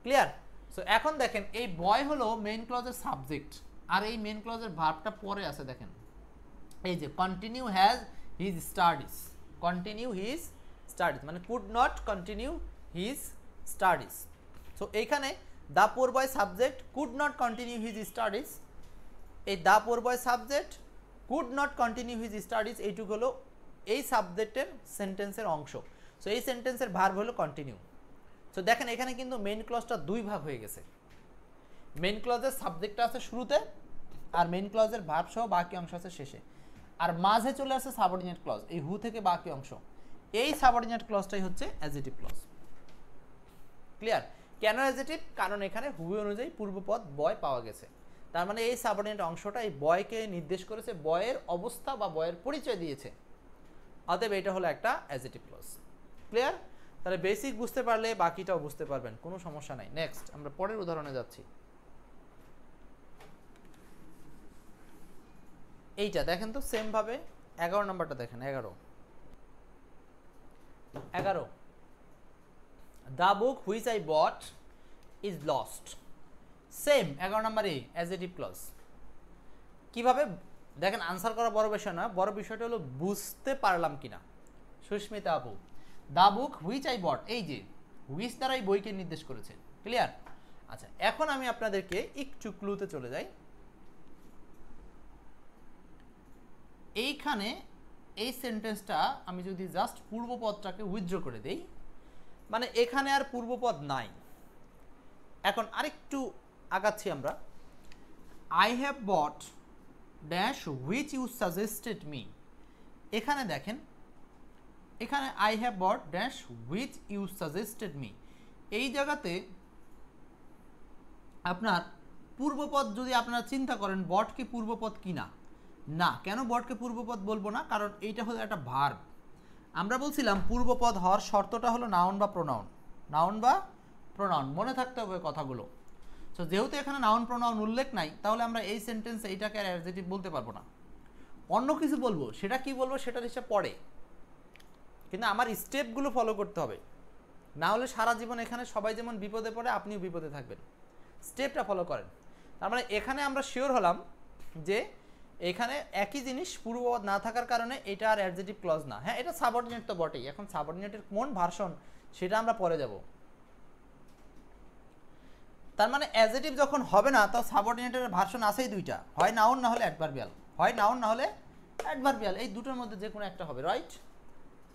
S1: ক্লিয়ার? সো এখন দেখেন এই বয় হলো মেইন ক্লজের সাবজেক্ট, আর এই মেইন ক্লজের ভার্বটা পরে আছে। দেখেন এই যে continue has his studies, continue his studies মানে could not continue his studies. So এইখানে the poor boy subject, could not continue his studies. এই the poor boy subject, could not continue his studies, এইটুকু হলো এই সাবজেক্টের সেন্টেন্সের অংশ। So এই সেন্টেন্সের ভার্ব হলো কন্টিনিউ। সো দেখেন এখানে কিন্তু মেইন ক্লজটা দুই ভাগ হয়ে গেছে। মেইন ক্লজের সাবজেক্টটা আছে শুরুতে, আর মেইন ক্লজের ভার্ব সহ বাকি অংশ আছে শেষে, আর মাঝে চলে আসে সাবঅর্ডিনেট ক্লজ, এই হু থেকে বাকি অংশ। এই সাবঅর্ডিনেট ক্লজটাই হচ্ছে অ্যাডজেক্টিভ ক্লজ। ক্লিয়ার? কেন অ্যাডজেক্টিভ? কারণ এখানে হু অনুযায়ী পূর্বপদ বয় পাওয়া গেছে, তার মানে এই সাবঅর্ডিনেট অংশটা এই বয়কে নির্দেশ করেছে, বয়ের অবস্থা বা বয়ের পরিচয় দিয়েছে। অতএব এটা হলো একটা অ্যাডজেক্টিভ ক্লজ। ক্লিয়ার? তাহলে বেসিক বুঝতে পারলে বাকিটাও বুঝতে পারবেন, কোনো সমস্যা নাই। নেক্সট আমরা পরের উদাহরণে যাচ্ছি। এইটা দেখেন তো সেম ভাবে 11 নম্বরটা দেখেন, 11 the book which I bought is lost. Same 11 নম্বরে অ্যাডজেক্টিভ ক্লজ। কিভাবে দেখেন? আনসার করা বড় বিষয় না, বড় বিষয়টা হলো বুঝতে পারলাম কিনা। সুস্মিতা আপু, the book which I bought, এই যে হুইচ দ্বারা এই বইকে নির্দেশ করেছে। ক্লিয়ার? আচ্ছা, এখন আমি আপনাদেরকে একটু ক্লুতে চলে যাই। এইখানে এই সেন্টেন্সটা আমি যদি জাস্ট পূর্বপদটাকে উইথড্র করে দেই, মানে এখানে আর পূর্বপদ নাই। এখন আরেকটু আগাচ্ছি আমরা। I have bought dash which you suggested me. এখানে দেখেন, এখানে I have bought dash which you suggested me, এই জায়গাতে আপনার পূর্বপদ যদি আপনারা চিন্তা করেন বট কি পূর্বপদ কি না, না। কেন বটকে পূর্বপদ বলবো না? কারণ এইটা হলো একটা ভার্ব। আমরা বলছিলাম পূর্বপদ হওয়ার শর্তটা হলো নাউন বা প্রোনাউন, নাউন বা প্রোনাউন, মনে থাকতে হবে কথাগুলো। সো যেহেতু এখানে নাউন প্রোনাউন উল্লেখ নাই, তাহলে আমরা এই সেন্টেন্সে এইটাকে আর অ্যাডজেক্টিভ বলতে পারবো না, অন্য কিছু বলবো। সেটা কি বলবো সেটার হিসাব পড়ে, কিন্তু আমার স্টেপগুলো ফলো করতে হবে, না হলে সারা জীবন এখানে সবাই যেমন বিপদে পড়ে আপনিও বিপদে থাকবেন। স্টেপটা ফলো করেন। তার মানে এখানে আমরা শিওর হলাম যে এখানে একই জিনিস পূর্বপদ না থাকার কারণে এটা আর অ্যাডজেক্টিভ ক্লজ না। হ্যাঁ, এটা সাবঅর্ডিনেট তো বটেই। এখন সাবঅর্ডিনেটের কোন ভার্সন সেটা আমরা পরে যাব। তার মানে অ্যাডজেক্টিভ যখন হবে না, তো সাবঅর্ডিনেটের ভার্সন আছেই দুইটা, হয় নাউন না হলে অ্যাডভার্বিয়াল, হয় নাউন না হলে অ্যাডভার্বিয়াল, এই দুটোর মধ্যে যে কোনো একটা হবে, রাইট?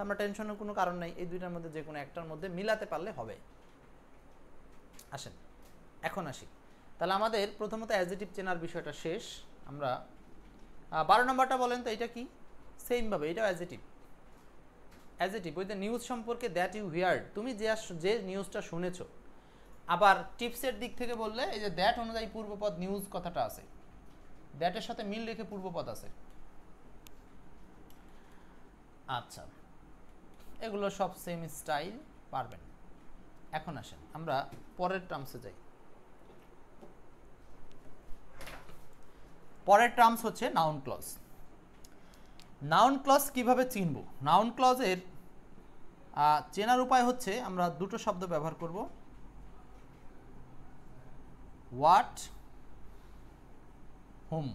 S1: আমরা টেনশনের কোনো কারণ নাই, এই দুইটার মধ্যে যে কোনো একটার মধ্যে মিলাতে পারলে হবে। আসেন এখন আসি, তাহলে আমাদের প্রথমত অ্যাডজেক্টিভ চেনার বিষয়টা শেষ। আমরা 12 নম্বরটা বলেন তো, এটা কি? সেমভাবে এটাও adjective. Adjective with the news সম্পর্কে দ্যাট ইউ হিয়ার্ড, তুমি যে নিউজটা শুনেছো। আবার টিপসের দিক থেকে বললে এই যে দ্যাট অনুযায়ী পূর্বপদ নিউজ কথাটা আছে, দ্যাটের সাথে মিল রেখে পূর্বপদ আছে। আচ্ছা, এগুলো সব সেম স্টাইল, পারবেন। এখন আসেন আমরা পরের টার্মসে যাই। পরের টার্মস হচ্ছে নাউন ক্লজ। নাউন ক্লজ কিভাবে চিনব? নাউন ক্লজের চেনার উপায় হচ্ছে আমরা দুটো শব্দ ব্যবহার করব, হোয়াট, হুম।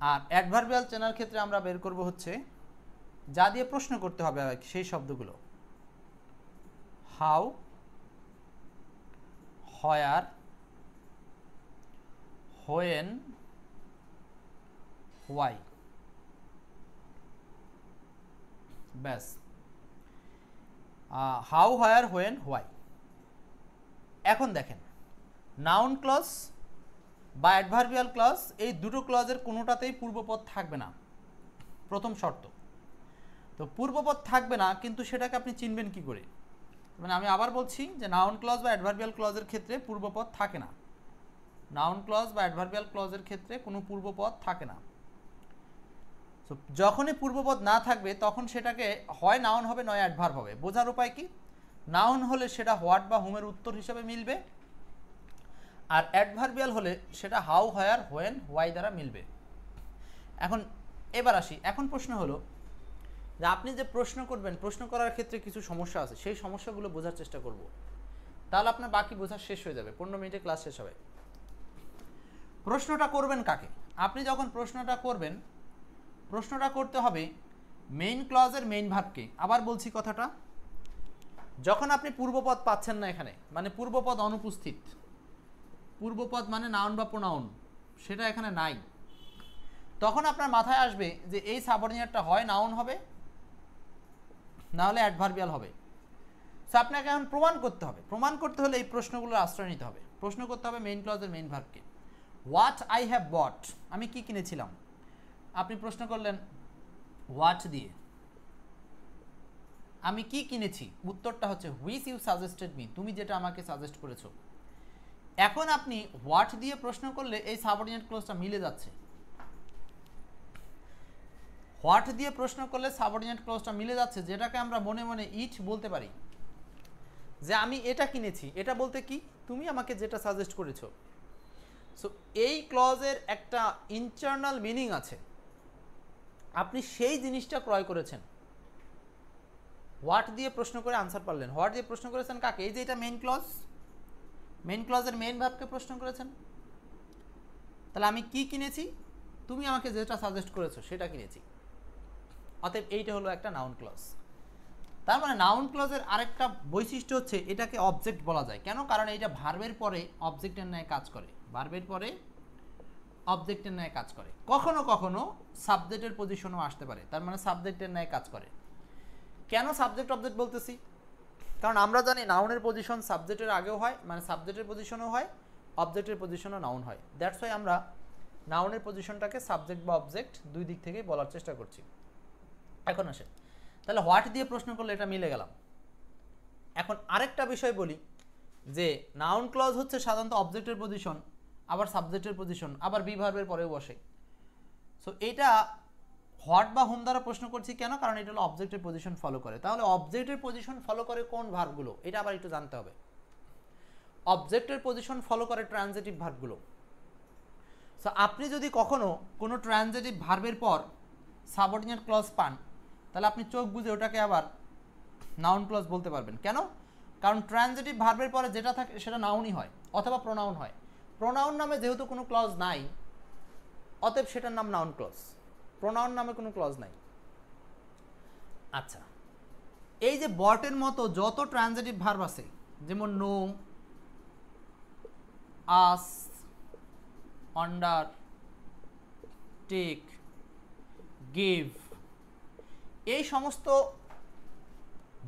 S1: আর অ্যাডভার্বিয়াল চেনার ক্ষেত্রে আমরা বের করব হচ্ছে যা দিয়ে প্রশ্ন করতে হবে সেই শব্দগুলো, হাউ, হোয়ার, হোয়েন, হোয়াই। ব্যাস, হাউ, হোয়ার, হোয়েন, হোয়াই। এখন দেখেন, নাউন ক্লজ বা অ্যাডভার্বিয়াল ক্লজ, এই দুটো ক্লজের কোনোটাতেই পূর্বপদ থাকবে না, প্রথম শর্ত। তো পূর্বপদ থাকবে না, কিন্তু সেটাকে আপনি চিনবেন কি করে? মানে আমি আবার বলছি যে নাউন ক্লজ বা অ্যাডভার্বিয়াল ক্লজের ক্ষেত্রে পূর্বপদ থাকে না। নাউন ক্লজ বা অ্যাডভার্বিয়াল ক্লজের ক্ষেত্রে কোনো পূর্বপদ থাকে না। তো যখনই পূর্বপদ না থাকবে তখন সেটাকে হয় নাউন হবে নয় অ্যাডভার্ব হবে। বোঝার উপায় কি? নাউন হলে সেটা হোয়াট বা হুমের উত্তর হিসেবে মিলবে, আর অ্যাডভার্বিয়াল হলে সেটা হাউ, হোয়ার, হোয়েন, হোয়াই দ্বারা মিলবে। এখন এবার আসি, এখন প্রশ্ন হলো যে আপনি যে প্রশ্ন করবেন, প্রশ্ন করার ক্ষেত্রে কিছু সমস্যা আছে, সেই সমস্যাগুলো বোঝার চেষ্টা করব, তাহলে আপনার বাকি বোঝা শেষ হয়ে যাবে, 15 মিনিটে ক্লাস শেষ হবে। প্রশ্নটা করবেন কাকে? আপনি যখন প্রশ্নটা করবেন, প্রশ্নটা করতে হবে মেইন ক্লজের মেইন ভার্বকে। আবার বলছি কথাটা, যখন আপনি পূর্বপদ পাচ্ছেন না এখানে, মানে পূর্বপদ অনুপস্থিত, পূর্বপদ মানে নাউন বা প্রোনাউন, সেটা এখানে নাই, তখন আপনার মাথায় আসবে যে এই সাবঅর্ডিনেটটা হয় নাউন হবে, না হলে অ্যাডভার্বিয়াল হবে। সো আপনাকে এখন প্রমাণ করতে হবে। প্রমাণ করতে হলে এই প্রশ্নগুলোর আশ্রয় নিতে হবে। প্রশ্ন করতে হবে মেইন ক্লজের মেইন ভার্বকে। হোয়াট আই হ্যাভ বট, আমি কি কিনেছিলাম। আপনি প্রশ্ন করলেন হোয়াট দিয়ে, আমি কি কিনেছি, উত্তরটা হচ্ছে হুইচ ইউ সাজেস্টেড মি, তুমি যেটা আমাকে সাজেস্ট করেছো। এখন আপনি হোয়াট দিয়ে প্রশ্ন করলে এই সাবঅর্ডিনেট ক্লজটা মিলে যাচ্ছে। হোয়াট দিয়ে প্রশ্ন করলে সাবঅর্ডিনেট ক্লজটা মিলে যাচ্ছে, যেটাকে আমরা মনে মনে ইট বলতে পারি, যে আমি এটা কিনেছি। এটা বলতে কি, তুমি আমাকে যেটা সাজেস্ট করেছো। সো এই ক্লজের একটা ইন্টারনাল মিনিং আছে, আপনি সেই জিনিসটা ক্রয় করেছেন। হোয়াট দিয়ে প্রশ্ন করে আনসার পারলেন। হোয়াট দিয়ে প্রশ্ন করেছেন কাকে? এই যে এটা মেইন ক্লজ, মেইন ক্লজের মেইন ভার্বকে প্রশ্ন করেছেন। তাহলে আমি কি কিনেছি, তুমি আমাকে যেটা সাজেস্ট করেছো সেটা কিনেছি। অতএব এইটা হলো একটা নাউন ক্লজ। তার মানে নাউন ক্লজের আরেকটা বৈশিষ্ট্য হচ্ছে এটাকে অবজেক্ট বলা যায়। কেন? কারণ এটা ভার্বের পরে অবজেক্টের ন্যায় কাজ করে, ভার্বের পরে অবজেক্টের ন্যায় কাজ করে, কখনো কখনো সাবজেক্টের পজিশনও আসতে পারে, তার মানে সাবজেক্টের ন্যায় কাজ করে। কেন সাবজেক্ট অবজেক্ট বলতেছি? কারণ আমরা জানি নাউনের পজিশন সাবজেক্টের আগেও হয়, মানে সাবজেক্টের পজিশনও হয়, অবজেক্টের পজিশনও নাউন হয়। দ্যাটস ওয়াই আমরা নাউনের পজিশনটাকে সাবজেক্ট বা অবজেক্ট দুই দিক থেকেই বলার চেষ্টা করছি। এখন আসে, তাহলে হোয়াট দিয়ে প্রশ্ন করলে এটা মিলে গেলাম। এখন আরেকটা বিষয় বলি যে নাউন ক্লজ হচ্ছে সাধারণত অবজেক্টের পজিশন, আবার সাবজেক্টের পজিশন, আবার বি ভার্বের পরেও বসে। সো এইটা হোয়াট বা হোম দ্বারা প্রশ্ন করছি কেন? কারণ এটা হলো অবজেক্টের পজিশন ফলো করে। তাহলে অবজেক্টের পজিশন ফলো করে কোন ভার্বগুলো, এটা আবার একটু জানতে হবে। অবজেক্টের পজিশন ফলো করে ট্রানজিটিভ ভার্বগুলো। সো আপনি যদি কখনো কোনো ট্রানজিটিভ ভার্বের পর সাবঅর্ডিনেট ক্লজ পান, তাহলে আপনি চোখ বুঝে ওটাকে আবার নাউন ক্লজ বলতে পারবেন। কেন? কারণ ট্রানজিটিভ ভার্বের পরে যেটা থাকে সেটা নাউনই হয় অথবা প্রোনাউন হয়। প্রোনাউন নামে যেহেতু কোনো ক্লজ নাই, অতএব সেটার নাম নাউন ক্লজ। প্রোনাউন নামে কোনো ক্লজ নাই। আচ্ছা, এই যে বটের মতো যত ট্রানজিটিভ ভার্ব আছে, যেমন নো, আস, আন্ডার, টেক, গিভ, এই সমস্ত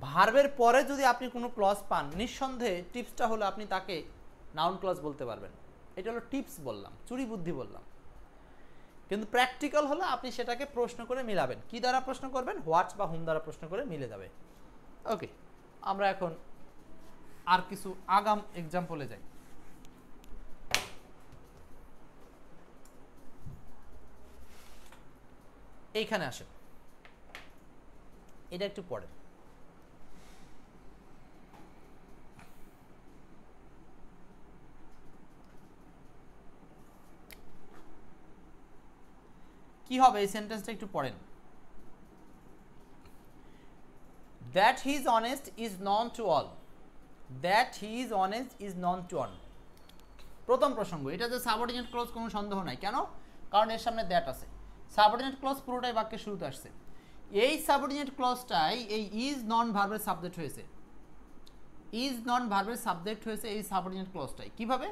S1: ভার্বের পরে যদি আপনি কোনো ক্লজ পান, নিঃসন্দেহে টিপসটা হলো আপনি তাকে নাউন ক্লজ বলতে পারবেন। এটা হলো টিপস বললাম, চুরি বুদ্ধি বললাম। কিন্তু প্র্যাকটিক্যাল হলো আপনি সেটাকে প্রশ্ন করে মিলাবেন। কি দ্বারা প্রশ্ন করবেন? হোয়াট বা হোম দ্বারা প্রশ্ন করে মিলে যাবে। ওকে, আমরা এখন আর কিছু আগাম এক্সাম্পলে যাই। এইখানে আসেন, এটা একটু পড়ে। কি হবে এই সেন্টেন্সটা একটু পড়েন। That he is honest is not to all. That he is honest is not to all. প্রথম প্রসঙ্গ, এটা যে সাবঅর্ডিনেট ক্লজ কোনো সন্দেহ নাই। কেন? কারণ এর সামনে দ্যাট আছে। সাবঅর্ডিনেট ক্লজ পুরোটাই বাক্যের শুরুতে আসছে। এই সাবঅর্ডিনেট ক্লজটাই এই ইজ নন ভার্বের সাবজেক্ট হয়েছে। ইজ নন ভার্বের সাবজেক্ট হয়েছে এই সাবঅর্ডিনেট ক্লজটাই। কিভাবে?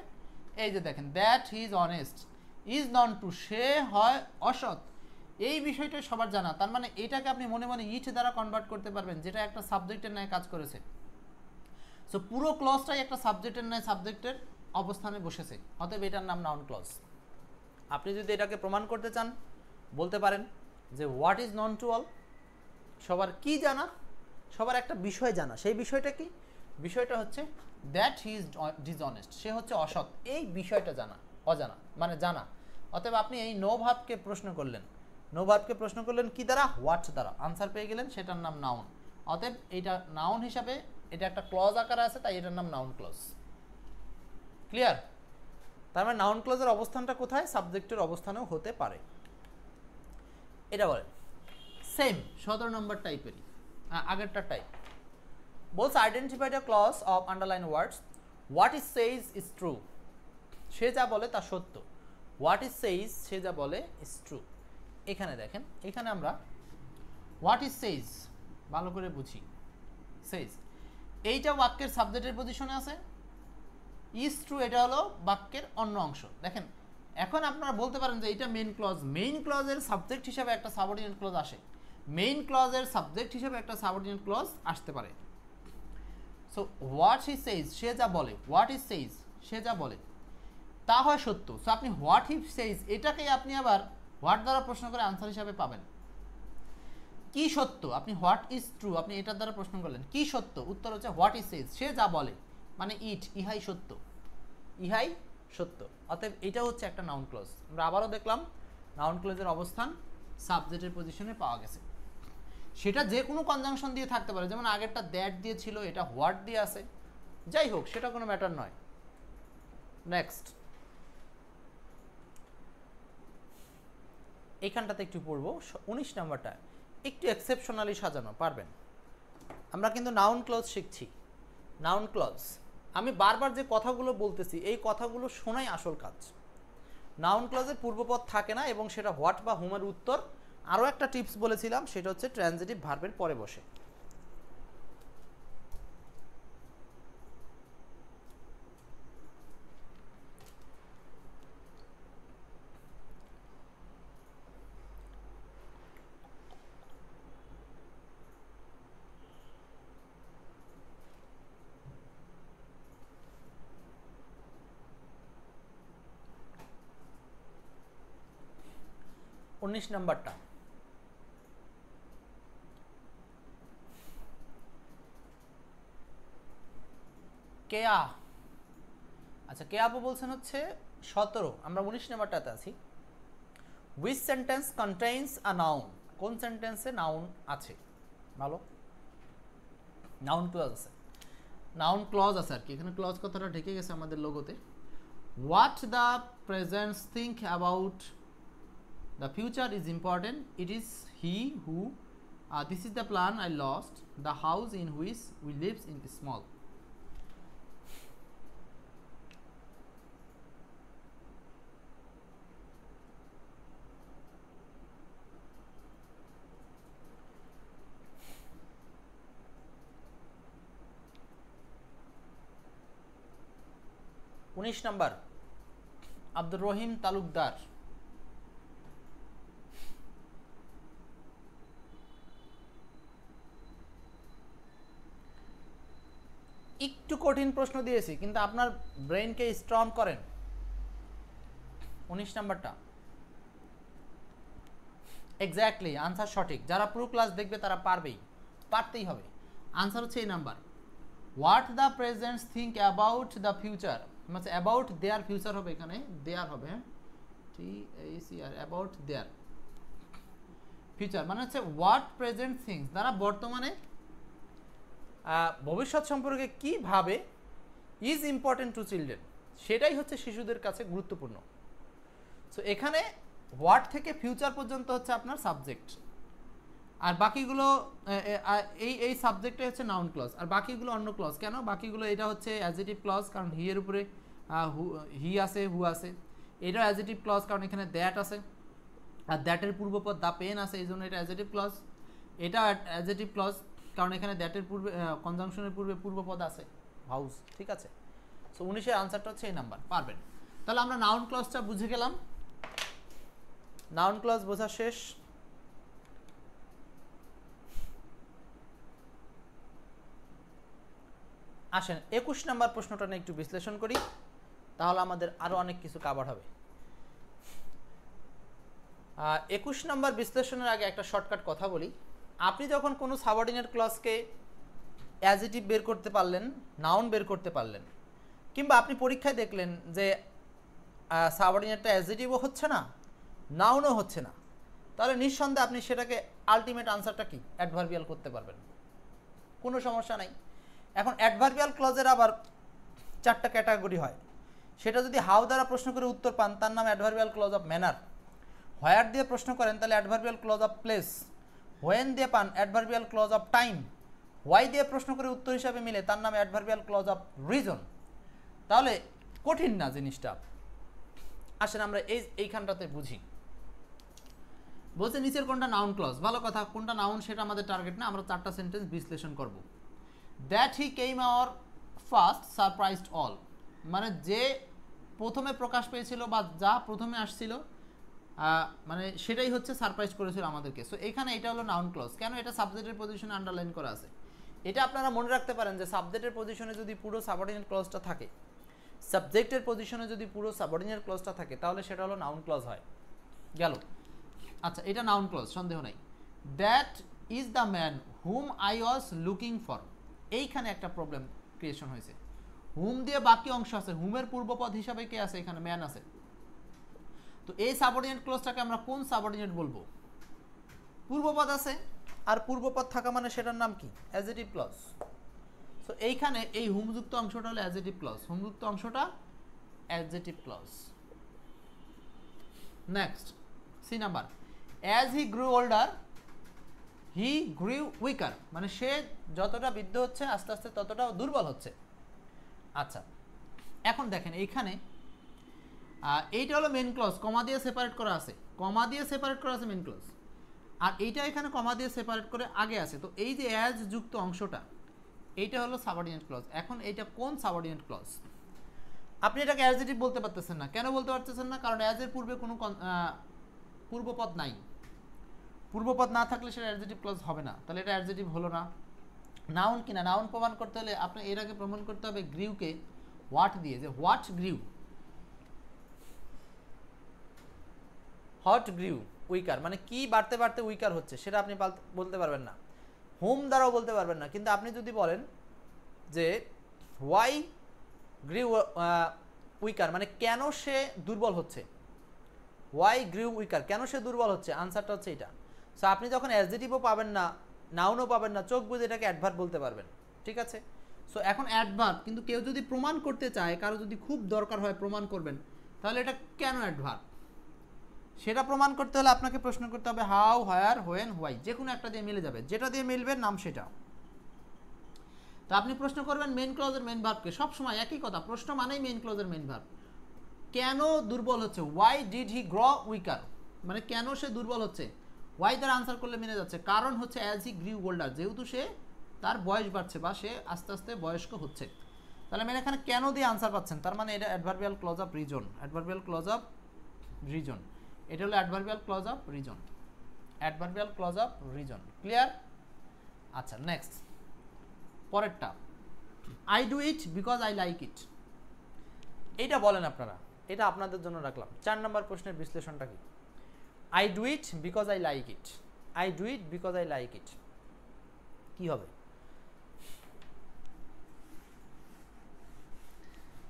S1: এই যে দেখেন, that he is honest is not true, সে হয় অসৎ। এই বিষয়টা সবার জানা। তার মানে এটাকে আপনি মনে মনে ইট দ্বারা কনভার্ট করতে পারবেন, যেটা একটা সাবজেক্টের ন্যায় কাজ করেছে। সো পুরো ক্লজটাই একটা সাবজেক্টের ন্যায় সাবজেক্টের অবস্থানে বসেছে, অতএব এটার নাম নাউন ক্লজ। আপনি যদি এটাকে প্রমাণ করতে চান, বলতে পারেন যে what is not to all. সবার কি জানা? সবার একটা বিষয় জানা। সেই বিষয়টা কি? বিষয়টা হচ্ছে দ্যাট হি ইজ ডিসঅনেস্ট, সে হচ্ছে অসৎ। এই বিষয়টা জানা, অজানা মানে জানা। অতএব আপনি এই নো ভার্বকে প্রশ্ন করলেন, নো ভার্বকে প্রশ্ন করলেন কি দ্বারা? হোয়াট দ্বারা। আনসার পেয়ে গেলেন, সেটার নাম নাউন। অতএব এইটা নাউন হিসাবে এটা একটা ক্লজ আকারে আছে, তাই এটার নাম নাউন ক্লজ। ক্লিয়ার? তার মানে নাউন ক্লজের অবস্থানটা কোথায়? সাবজেক্টের অবস্থানেও হতে পারে। এটা বলে সেম 17 নম্বর টাইপেরই, আগেরটা টাইপ। বলছে identified a clause of underline words. What is says is true, সে যা বলে তা সত্য। হোয়াট ইজ সেইজ, সে যা বলে, ইজ ট্রু। এখানে দেখেন, এখানে আমরা হোয়াট ইজ সেইজ ভালো করে বুঝি। সেইজ এইটা বাক্যের সাবজেক্টের পজিশনে আছে, ইজ ট্রু এটা হলো বাক্যের অন্য অংশ। দেখেন, এখন আপনারা বলতে পারেন যে এটা মেইন ক্লজ। মেইন ক্লজের সাবজেক্ট হিসাবে একটা সাবঅর্ডিনেট ক্লজ আসে। মেইন ক্লজের সাবজেক্ট হিসাবে একটা সাবঅর্ডিনেট ক্লজ আসতে পারে। সো হোয়াট হি সেইজ, সে যা বলে, হোয়াট ইজ সেইজ, সে যা বলে তা হয় সত্য। সো আপনি হোয়াট হি সেইজ এটাকেই আপনি আবার হোয়াট দ্বারা প্রশ্ন করে আনসার হিসাবে পাবেন। কি সত্য? আপনি হোয়াট ইজ ট্রু, আপনি এটার দ্বারা প্রশ্ন করলেন কি সত্য, উত্তর হচ্ছে হোয়াট ইজ সেইজ, সে যা বলে, মানে ইট, ইহাই সত্য, ইহাই সত্য। অতএব এটা হচ্ছে একটা নাউন ক্লজ। আমরা আবারও দেখলাম নাউন ক্লজের অবস্থান সাবজেক্টের পজিশনে পাওয়া গেছে। সেটা যে কোনো কনজাংশন দিয়ে থাকতে পারে, যেমন আগেরটা দ্যাট দিয়ে ছিল, এটা হোয়াট দিয়ে আছে, যাই হোক সেটা কোনো ম্যাটার নয়। নেক্সট, এইখানটাতে একটু পড়বো 19 নাম্বারটা, একটু এক্সেপশনালি সাজানো পারবেন। আমরা কিন্তু নাউন ক্লজ শিখছি। নাউন ক্লজ আমি বারবার যে কথাগুলো বলতেছি, এই কথাগুলো শোনাই আসল কাজ। নাউন ক্লজের পূর্বপদ থাকে না এবং সেটা হোয়াট বা হোমের উত্তর আরও একটা টিপস বলেছিলাম, সেটা হচ্ছে ট্রানজিটিভ ভার্বের পরে বসে। উনিশ নাম্বারটা, কেয়া। আচ্ছা, কে আপু বলছেন হচ্ছে 17, আমরা 19 নাম্বারটাতে আছি। Which sentence contains a noun, কোন সেন্টেন্সে নাউন আছে? ভালো, নাউন ক্লজ আছে, নাউন ক্লজ আছে আর কি, এখানে ক্লজ কথাটা ঢেকে গেছে আমাদের লোগোতে। What the presents think about the future is important, it is he who, this is the plan I lost, the house in which we lives in small. উনিশ নাম্বার, আব্দুর রহিম তালুকদার। একটু কঠিন প্রশ্ন দিয়েছি, কিন্তু আপনার ব্রেনকে স্ট্রং করেন। 19 নাম্বারটা এক্স্যাক্টলি আনসার সঠিক, যারা পুরো ক্লাস দেখবে তারা পারতেই হবে। আনসার হচ্ছে এই number, what the presents think about the future, মানে অ্যাবাউট দেয়ার ফিউচার হবে, এখানে দেয়ার হবে, TACR, অ্যাবাউট দেয়ার ফিউচার, মানে হচ্ছে হোয়াট প্রেজেন্ট থিংস, তারা বর্তমানে ভবিষ্যৎ সম্পর্কে কি ভাবে, ইজ ইম্পর্টেন্ট টু চিলড্রেন, সেটাই হচ্ছে শিশুদের কাছে গুরুত্বপূর্ণ। সো এখানে হোয়াট থেকে ফিউচার পর্যন্ত হচ্ছে আপনার সাবজেক্ট, আর বাকিগুলো এই সাবজেক্টে হচ্ছে নাউন ক্লজ, আর বাকিগুলো অন্য ক্লজ। কেন বাকিগুলো? এটা হচ্ছে অ্যাডজেটিভ ক্লজ, কারণ হি এর উপরে হি আছে, হু আছে। এটাও অ্যাডজেটিভ ক্লজ, কারণ এখানে দ্যাট আছে, আর দ্যাটের পূর্বপদ দ্য পেন আছে, এই জন্য এটা অ্যাডজেটিভ ক্লজ। এটাও অ্যাডজেটিভ ক্লজ, কারণ এখানে দ্যাটের পূর্বে কনজাংশনের পূর্বে পূর্বপদ আছে, হাউস। ঠিক আছে, সো 19-এর আনসারটা হচ্ছে এই নাম্বার, পারবেন। তাহলে আমরা নাউন ক্লজটা বুঝে গেলাম, নাউন ক্লজ বোঝা শেষ। আসেন 21 নাম্বার প্রশ্নটা নিয়ে একটু বিশ্লেষণ করি, তাহলে আমাদের আরো অনেক কিছু কভার হবে। 21 নাম্বার বিশ্লেষণের আগে একটা শর্টকাট কথা বলি। আপনি যখন কোনো সাবঅর্ডিনেট ক্লজকে অ্যাডজেটিভ বের করতে পারলেন, নাউন বের করতে পারলেন, কিংবা আপনি পরীক্ষায় দেখলেন যে সাবঅর্ডিনেটটা অ্যাডজেটিভও হচ্ছে না, নাউনও হচ্ছে না, তাহলে নিঃসন্দেহে আপনি সেটাকে আলটিমেট আনসারটা কি অ্যাডভার্বিয়াল করতে পারবেন, কোনো সমস্যা নাই। এখন অ্যাডভার্বিয়াল ক্লজের আবার 4টা ক্যাটাগরি হয়, সেটা যদি হাউ দ্বারা প্রশ্ন করে উত্তর পান তার নাম adverbial clause of manner, where দিয়ে প্রশ্ন করেন তাহলে adverbial clause of place, when দিয়ে পান adverbial clause of time, why দিয়ে প্রশ্ন করে উত্তর হিসাবে মিলে তার নাম অ্যাডভার্বিয়াল ক্লজ অফ রিজন। তাহলে কঠিন না জিনিসটা। আসেন আমরা এইখানটাতে বুঝি। বলছে নিচের কোনটা নাউন ক্লজ, ভালো কথা, কোনটা নাউন সেটা আমাদের টার্গেট না, আমরা 4টা সেন্টেন্স বিশ্লেষণ করব। That he came our first surprised all, মানে যে প্রথমে প্রকাশ পেয়েছিল বা যা প্রথমে আসছিল, মানে সেটাই হচ্ছে সারপ্রাইজ করেছিল আমাদেরকে। সো এখানে এটা হলো নাউন ক্লজ। কেন? এটা সাবজেক্টের পজিশনে আন্ডারলাইন করা আছে। এটা আপনারা মনে রাখতে পারেন যে সাবজেক্টের পজিশনে যদি পুরো সাবঅর্ডিনেট ক্লজটা থাকে, সাবজেক্টের পজিশনে যদি পুরো সাবঅর্ডিনেট ক্লজটা থাকে, তাহলে সেটা হলো নাউন ক্লজ হয়। গেল। আচ্ছা, এটা নাউন ক্লজ, সন্দেহ নাই। That is the man hmm I was looking for, এইখানে একটা প্রবলেম ক্রিয়েশন হয়েছে। হুম দিয়ে বাকি অংশ আছে, হুমের পূর্বপদ হিসাবে কে আছে? এখানে ম্যান আছে। তো এই সাবঅর্ডিনেট ক্লজটাকে আমরা কোন সাবঅর্ডিনেট বলবো? পূর্বপদ আছে, আর পূর্বপদ থাকা মানে সেটার নাম কি? Adjective clause. সো এইখানে এই হুমযুক্ত অংশটা হলো অ্যাডজেটিভ ক্লজ, হুমযুক্ত অংশটা adjective clause. Next, C number, as he grew older he grew weaker, মানে সে যতটা বৃদ্ধ হচ্ছে আস্তে আস্তে ততটাও দুর্বল হচ্ছে। আচ্ছা, এখন দেখেন এইখানে এইটা হলো মেন ক্লজ, কমা দিয়ে সেপারেট করা আছে, কমা দিয়ে সেপারেট করা আছে মেন ক্লজ। আর এইটা এখানে কমা দিয়ে সেপারেট করে আগে আছে, তো এই যে অ্যাজ যুক্ত অংশটা এইটা হলো সাবঅর্ডিনেট ক্লজ। এখন এইটা কোন সাবঅর্ডিনেট ক্লজ? আপনি এটাকে অ্যাডজেটিভ বলতে পারতেছেন না। কেন বলতে পারতেছেন না? কারণ অ্যাজ এর পূর্বে কোনো পূর্বপদ নাই। পূর্বপদ না থাকলে সেটা অ্যাডজেটিভ ক্লজ হবে না, তাহলে এটা অ্যাডজেটিভ হলো না। নাউন কিনা, নাউন প্রমাণ করতে হলে আপনি এর আগে প্রমাণ করতে হবে গ্রিউকে হোয়াট দিয়ে, যে what grew, what grew weaker, মানে কি বাড়তে বাড়তে উইকার হচ্ছে সেটা আপনি বলতে পারবেন না, হোম দ্বারাও বলতে পারবেন না। কিন্তু আপনি যদি বলেন যে হোয়াই গ্রিউ উইকার, মানে কেন সে দুর্বল হচ্ছে, হোয়াই গ্রিউ উইকার, কেন সে দুর্বল হচ্ছে, আনসারটা হচ্ছে এটা। সো আপনি যখন অ্যাডজেটিভও পাবেন না, নাউনও পাবেন না, চোখ বুঝে এটাকে অ্যাডভার্ব বলতে পারবেন, ঠিক আছে? সো এখন অ্যাডভার্ব, কিন্তু কেউ যদি প্রমাণ করতে চায়, কারো যদি খুব দরকার হয় প্রমাণ করবেন, তাহলে এটা কেন অ্যাডভার্ব, সেটা প্রমাণ করতে হলে আপনাকে প্রশ্ন করতে হবে হাউ, হোয়ার, হোয়েন, হোয়াই, যে কোনো একটা দিয়ে মিলে যাবে, যেটা দিয়ে মিলবে নাম সেটা। তো আপনি প্রশ্ন করবেন মেইন ক্লজের মেইন ভার্বকে, সবসময় একই কথা, প্রশ্ন মানেই মেইন ক্লজের মেইন ভার্ব। কেন দুর্বল হচ্ছে, ওয়াই ডিড হি গ্র উইকার, মানে কেন সে দুর্বল হচ্ছে, ওয়াই দ্বারা আনসার করলে মিলে যাচ্ছে। কারণ হচ্ছে অ্যাজ হি গ্রিউ ওল্ডার, যেহেতু সে তার বয়স বাড়ছে বা সে আস্তে আস্তে বয়স্ক হচ্ছে। তাহলে মানে এখানে কেন দিয়ে আনসার পাচ্ছেন, তার মানে এটা adverbial clause of reason, adverbial clause of reason, এটা হলো adverbial clause of reason, adverbial clause of reason. Clear? আচ্ছা, নেক্সট পরেরটা, I do it because I like it. এইটা বলেন আপনারা, এটা আপনাদের জন্য রাখলাম। 4 নম্বর প্রশ্নের বিশ্লেষণটা কি? I do it because I like it, I do it because I like ইট, কি হবে?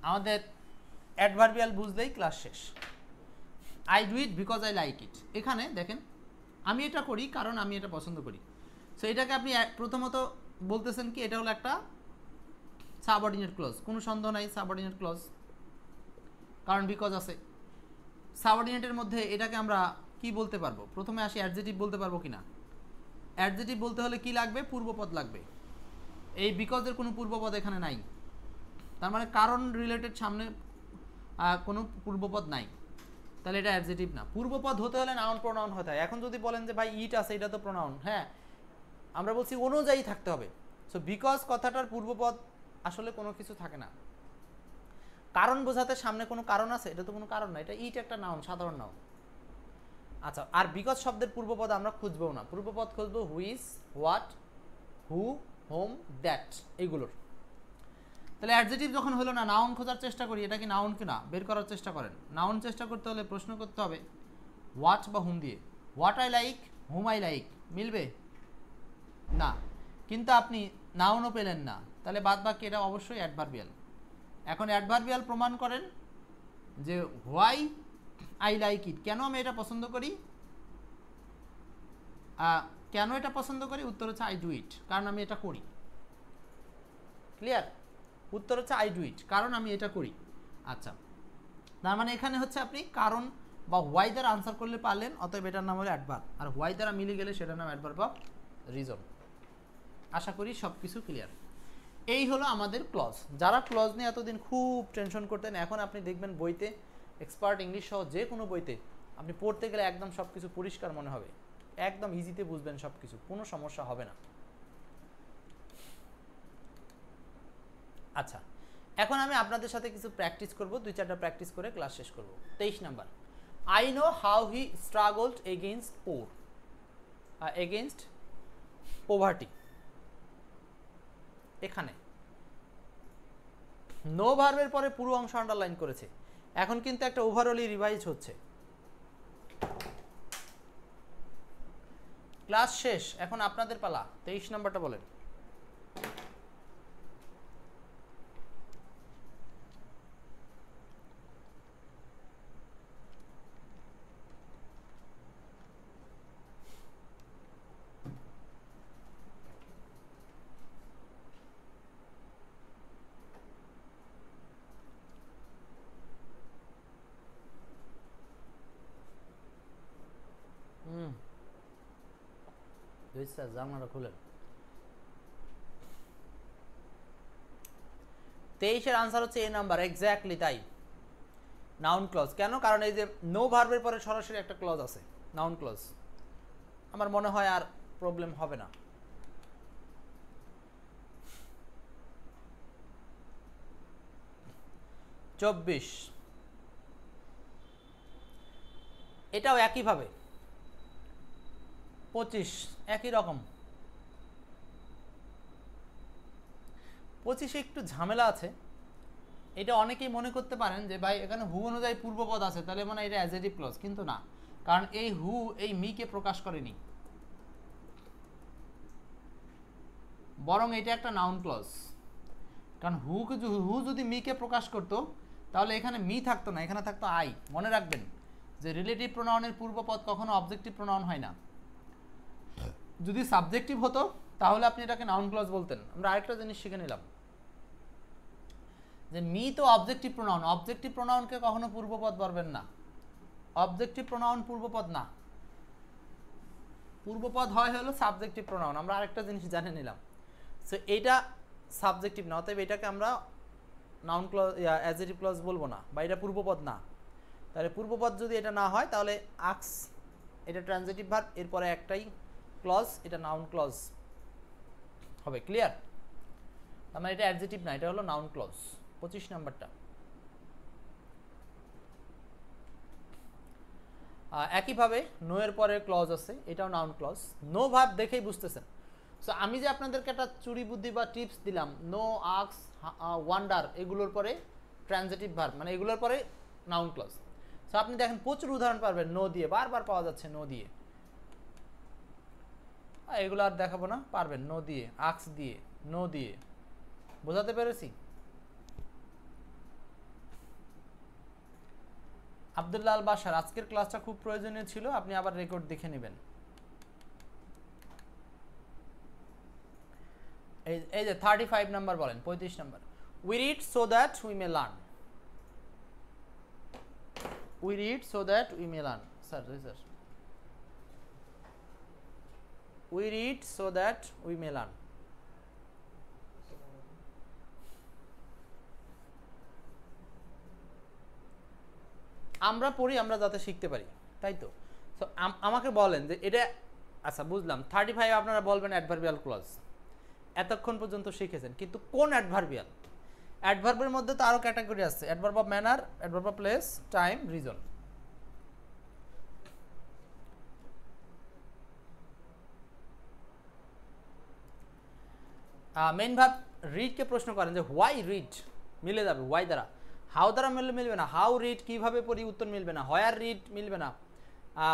S1: আমাদের অ্যাডভার্বিয়াল বুঝলেই ক্লাস শেষ। I do it because I like ইট, এখানে দেখেন আমি এটা করি কারণ আমি এটা পছন্দ করি। সো এটাকে আপনি প্রথমত বলতেছেন কি, এটা হলো একটা সাবঅর্ডিনেট ক্লজ, কোনো সন্দেহ নাই সাবঅর্ডিনেট ক্লজ, কারণ বিকজ আছে। সাবঅর্ডিনেটের মধ্যে এটাকে আমরা কি বলতে পারবো? প্রথমে আসি অ্যাডজেটিভ বলতে পারবো কিনা। অ্যাডজেটিভ বলতে হলে কি লাগবে? পূর্বপদ লাগবে। এই বিকজের কোনো পূর্বপদ এখানে নাই, তার মানে কারণ রিলেটেড সামনে কোনো পূর্বপদ নাই, তাহলে এটা অ্যাডজেটিভ না। পূর্বপদ হতে হলে নাউন প্রোনাউন হতে হয়। এখন যদি বলেন যে ভাই ইট আছে, এটা তো প্রোনাউন, হ্যাঁ আমরা বলছি অনুযায়ী থাকতে হবে। সো বিকজ কথাটার পূর্বপদ আসলে কোনো কিছু থাকে না, কারণ বোঝাতে সামনে কোনো কারণ আছে, এটা তো কোনো কারণ না, এটা ইট একটা নাউন, সাধারণ নাউন। আচ্ছা, আর বিকজ শব্দের পূর্বপদ আমরা খুঁজবো না, পূর্বপদ খুঁজবো whose, what, who, whom, that, এইগুলোর। তাহলে অ্যাডজেটিভ যখন হলো না, নাউন খোঁজার চেষ্টা করি, এটা কি নাউন কিনা বের করার চেষ্টা করেন। নাউন চেষ্টা করতে হলে প্রশ্ন করতে হবে হোয়াট বা হুম দিয়ে। What I like, hmm I like, মিলবে না, কিন্তু আপনি নাউনও পেলেন না, তাহলে বাদ বাকি এটা অবশ্যই অ্যাডভার্বিয়াল। এখন অ্যাডভার্বিয়াল প্রমাণ করেন যে হোয়াই আই লাইক ইট, কেন আমি এটা পছন্দ করি, কেন এটা পছন্দ করি, উত্তর হচ্ছে আই ডু ইট, কারণ আমি এটা করি। ক্লিয়ার? উত্তর হচ্ছে আই ডু ইট, কারণ আমি এটা করি। আচ্ছা, তার মানে এখানে হচ্ছে আপনি কারণ বা হোয়াই দ্বারা আনসার করলে পারলেন, অতএব এটার নাম হলো অ্যাডভার্ব, আর হোয়াই দ্বারা মিলে গেলে সেটার নাম অ্যাডভার্ব অফ রিজন। আশা করি সব কিছু ক্লিয়ার। এই হলো আমাদের ক্লজ। যারা ক্লজ নিয়ে এতদিন খুব টেনশন করতেন, এখন আপনি দেখবেন বইতে, এক্সপার্ট ইংলিশ সহ যে কোনো বইতে আপনি পড়তে গেলে একদম সব কিছু পরিষ্কার মনে হবে, একদম ইজিতে বুঝবেন, সব কিছু, কোনো সমস্যা হবে না। আচ্ছা, এখন আমি আপনাদের সাথে কিছু প্র্যাকটিস করব, 2-4টা প্র্যাকটিস করে ক্লাস শেষ করব। 23 number, I know how he struggled against poor, against poverty. এখানে নো ভার্বের পরে পুরো অংশ আন্ডারলাইন করেছে। এখন কিন্তু একটা ওভারঅলি রিভাইজ হচ্ছে, ক্লাস শেষ, এখন আপনাদের পালা। 23 নাম্বারটা বলেন। জানলাটা খুলেন। 23-এর আনসার হচ্ছে এ নাম্বার, এক্স্যাক্টলি তাই, নাউন ক্লজ। কেন? কারণ এই যে নো ভার্বের পরে সরাসরি একটা ক্লজ আছে, নাউন ক্লজ। আমার মনে হয় আর প্রবলেম হবে না। চব্বিশ, এটাও একইভাবে। 25 একই রকম। 25-এ একটু ঝামেলা আছে। এটা অনেকেই মনে করতে পারেন যে ভাই এখানে হু অনুযায়ী পূর্বপদ আছে, তাহলে মানে এটা অ্যাজেটিভ ক্লজ, কিন্তু না, কারণ এই হু এই মিকে প্রকাশ করেনি, বরং এটা একটা নাউন ক্লজ। কারণ হু যদি মিকে প্রকাশ করতো তাহলে এখানে মি থাকতো না, এখানে থাকতো আই। মনে রাখবেন যে রিলেটিভ প্রোনাউনের পূর্বপদ কখনো অবজেক্টিভ প্রোনাউন হয় না। যদি সাবজেক্টিভ হতো তাহলে আপনি এটাকে নাউন ক্লজ বলতেন। আমরা আরেকটা জিনিস শিখে নিলাম যে মি তো অবজেক্টিভ প্রোনাউন, অবজেক্টিভ প্রোনাউনকে কখনো পূর্বপদ বলবেন না। অবজেক্টিভ প্রোনাউন পূর্বপদ না, পূর্বপদ হয় হলো সাবজেক্টিভ প্রোনাউন। আমরা আরেকটা জিনিস জানে নিলাম, সো এইটা সাবজেক্টিভ না, অতএব এটাকে আমরা নাউন ক্লজ অ্যাডজেক্টিভ ক্লজ বলবো না, বা এটা পূর্বপদ না। তাহলে পূর্বপদ যদি এটা না হয় তাহলে আক্স এটা ট্রানজিটিভ ভার্ব, এরপরে একটাই ক্লজ, এটা নাউন ক্লজ হবে। ক্লিয়ার? তার মানে এটা অ্যাডজেক্টিভ না, এটা হলো নাউন ক্লজ। 25 নাম্বারটা একইভাবে নো এর পরে ক্লজ আছে, এটাও নাউন ক্লজ। নো ভার্ব দেখেই বুঝতেছেন। সো আমি যে আপনাদেরকে একটা চুরি বুদ্ধি বা টিপস দিলাম, নো, আক্স, ওয়ান্ডার, এগুলোর পরে ট্রানজিটিভ ভার্ব, মানে এগুলোর পরে নাউন ক্লজ। সো আপনি দেখেন প্রচুর উদাহরণ পারবেন নো দিয়ে, বারবার পাওয়া যাচ্ছে নো দিয়ে। এগুলো আর দেখাবো না, পারবেন নো দিয়ে, আক্স দিয়ে, নো দিয়ে। বোঝাতে পেরেছি? আব্দুল্লাহ আল বাশার, আজকের ক্লাসটা খুব প্রয়োজনীয় ছিল, আপনি আবার রেকর্ড দেখে নেবেন। এই যে 35 নাম্বার বলেন, 35 number, we read so that we may learn. We read so that we may learn. Sir sir, we read so that we may learn. আমরা পড়ি আমরা যাতে শিখতে পারি, তাই তো? সো আমাকে বলেন যে এটা, আচ্ছা বুঝলাম 35 আপনারা বলবেন অ্যাডভার্বিয়াল ক্লজ, এতক্ষণ পর্যন্ত শিখেছেন, কিন্তু কোন অ্যাডভার্বিয়াল? অ্যাডভার্বের মধ্যে তো আরো ক্যাটাগরি আছে, adverb of manner, adverb of place, time, reason. Main verb read কে প্রশ্ন করেন যে হোয়াই রিড, মিলে যাবে হোয়াই দ্বারা, হাউ দ্বারা মিলবে না, হাউ রিড কিভাবে পড়ি উত্তর মিলবে না, হোয়ার রিড মিলবে না,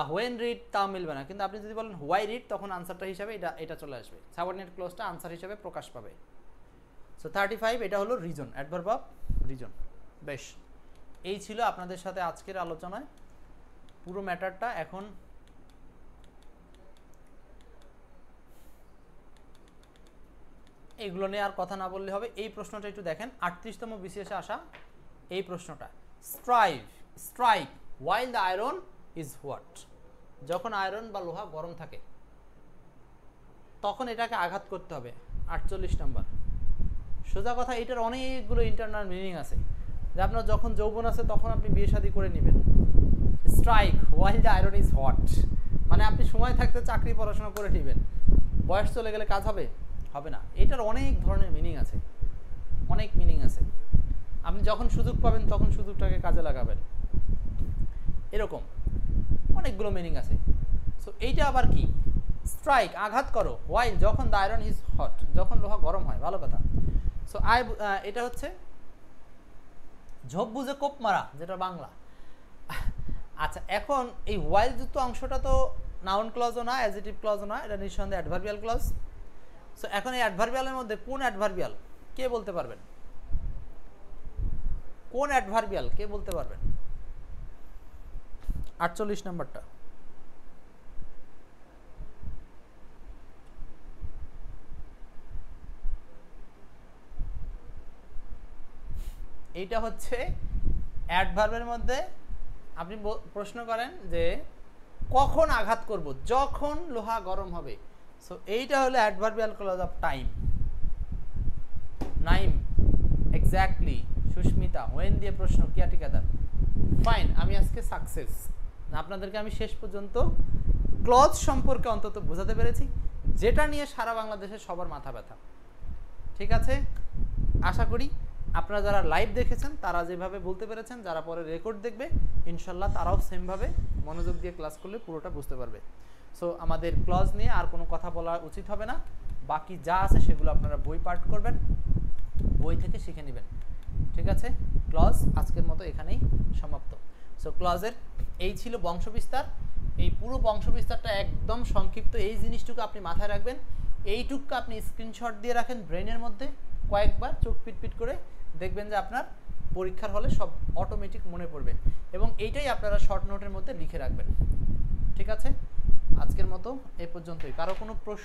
S1: হোয়েন রিড তাও মিলবে না। কিন্তু আপনি যদি বলেন হোয়াই রিড, তখন আনসারটা হিসাবে এটা চলে আসবে, সাবঅর্ডিনেট ক্লজটা আনসার হিসাবে প্রকাশ পাবে। সো 35 এটা হলো রিজন, অ্যাডভার্ব অফ রিজন। বেশ, এই ছিল আপনাদের সাথে আজকের আলোচনায় পুরো ম্যাটারটা। এখন এইগুলো নিয়ে আর কথা না বললে হবে। এই প্রশ্নটা একটু দেখেন, 38তম বিসিএসে আসা এই প্রশ্নটা, strike while the iron is hot, যখন আয়রন বা লোহা গরম থাকে তখন এটাকে আঘাত করতে হবে। 48 নাম্বার। সোজা কথা, এটার অনেকগুলো ইন্টারনাল মিনিং আছে, যে আপনার যখন যৌবন আছে তখন আপনি বিয়ে শাদী করে নেবেন। Strike while the iron is hot মানে আপনি সময় থাকতে চাকরি পড়াশোনা করে নেবেন, বয়স চলে গেলে কাজ হবে হবে না। এটার অনেক ধরনের মিনিং আছে, অনেক মিনিং আছে। আপনি যখন সুযোগ পাবেন তখন সুযোগটাকে কাজে লাগাবেন, এরকম অনেকগুলো মিনিং আছে। সো এইটা আবার কি? স্ট্রাইক আঘাত করো, while যখন দ্য আয়রন ইজ হট, যখন লোহা গরম হয়, ভালো কথা। সো এটা হচ্ছে ঝোপ বুঝে কোপ মারা, যেটা বাংলা। আচ্ছা, এখন এই while যুক্ত অংশটা তো নাউন ক্লজও না, অ্যাডজেক্টিভ ক্লজও না, এটা নিঃসন্দেহে অ্যাডভার্বিয়াল ক্লজ। সো এখন এই অ্যাডভার্বিয়ালের মধ্যে কোন অ্যাডভার্বিয়াল কে বলতে পারবেন? কোন অ্যাডভার্বিয়াল কে বলতে পারবেন? 48 নাম্বারটা। এইটা হচ্ছে অ্যাডভার্বের মধ্যে আপনি প্রশ্ন করেন যে কখন আঘাত করব, যখন লোহা গরম হবে। সো এইটা হলো adverbial clause of time. Naim, exactly. Sushmita, when দিয়ে প্রশ্ন, কিয়া ঠিকাদার। ফাইন, আমি আজকে সাকসেস। আপনাদেরকে আমি শেষ পর্যন্ত ক্লজ সম্পর্কে অন্তত বোঝাতে পেরেছি, যেটা নিয়ে সারা বাংলাদেশে সবার মাথা ব্যথা। ঠিক আছে, আশা করি আপনারা যারা লাইভ দেখেছেন তারা যেভাবে বলতে পেরেছেন, যারা পরে রেকর্ড দেখবে ইনশাল্লাহ তারাও সেমভাবে মনোযোগ দিয়ে ক্লাস করলে পুরোটা বুঝতে পারবে। সো আমাদের ক্লজ নিয়ে আর কোনো কথা বলা উচিত হবে না, বাকি যা আছে সেগুলো আপনারা বই পাঠ করবেন, বই থেকে শিখে নেবেন। ঠিক আছে, ক্লজ আজকের মতো এখানেই সমাপ্ত। সো ক্লজের এই ছিল বংশবিস্তার। এই পুরো বংশবিস্তারটা একদম সংক্ষিপ্ত, এই জিনিসটুকু আপনি মাথায় রাখবেন, এইটুকু আপনি স্ক্রিনশট দিয়ে রাখেন ব্রেনের মধ্যে, কয়েকবার চোখ পিটপিট করে দেখবেন যে আপনার পরীক্ষার হলে সব অটোমেটিক মনে পড়বে, এবং এইটাই আপনারা শর্ট নোটের মধ্যে লিখে রাখবেন। ঠিক আছে, আজকের মতো এই পর্যন্তই। কারো কোনো প্রশ্ন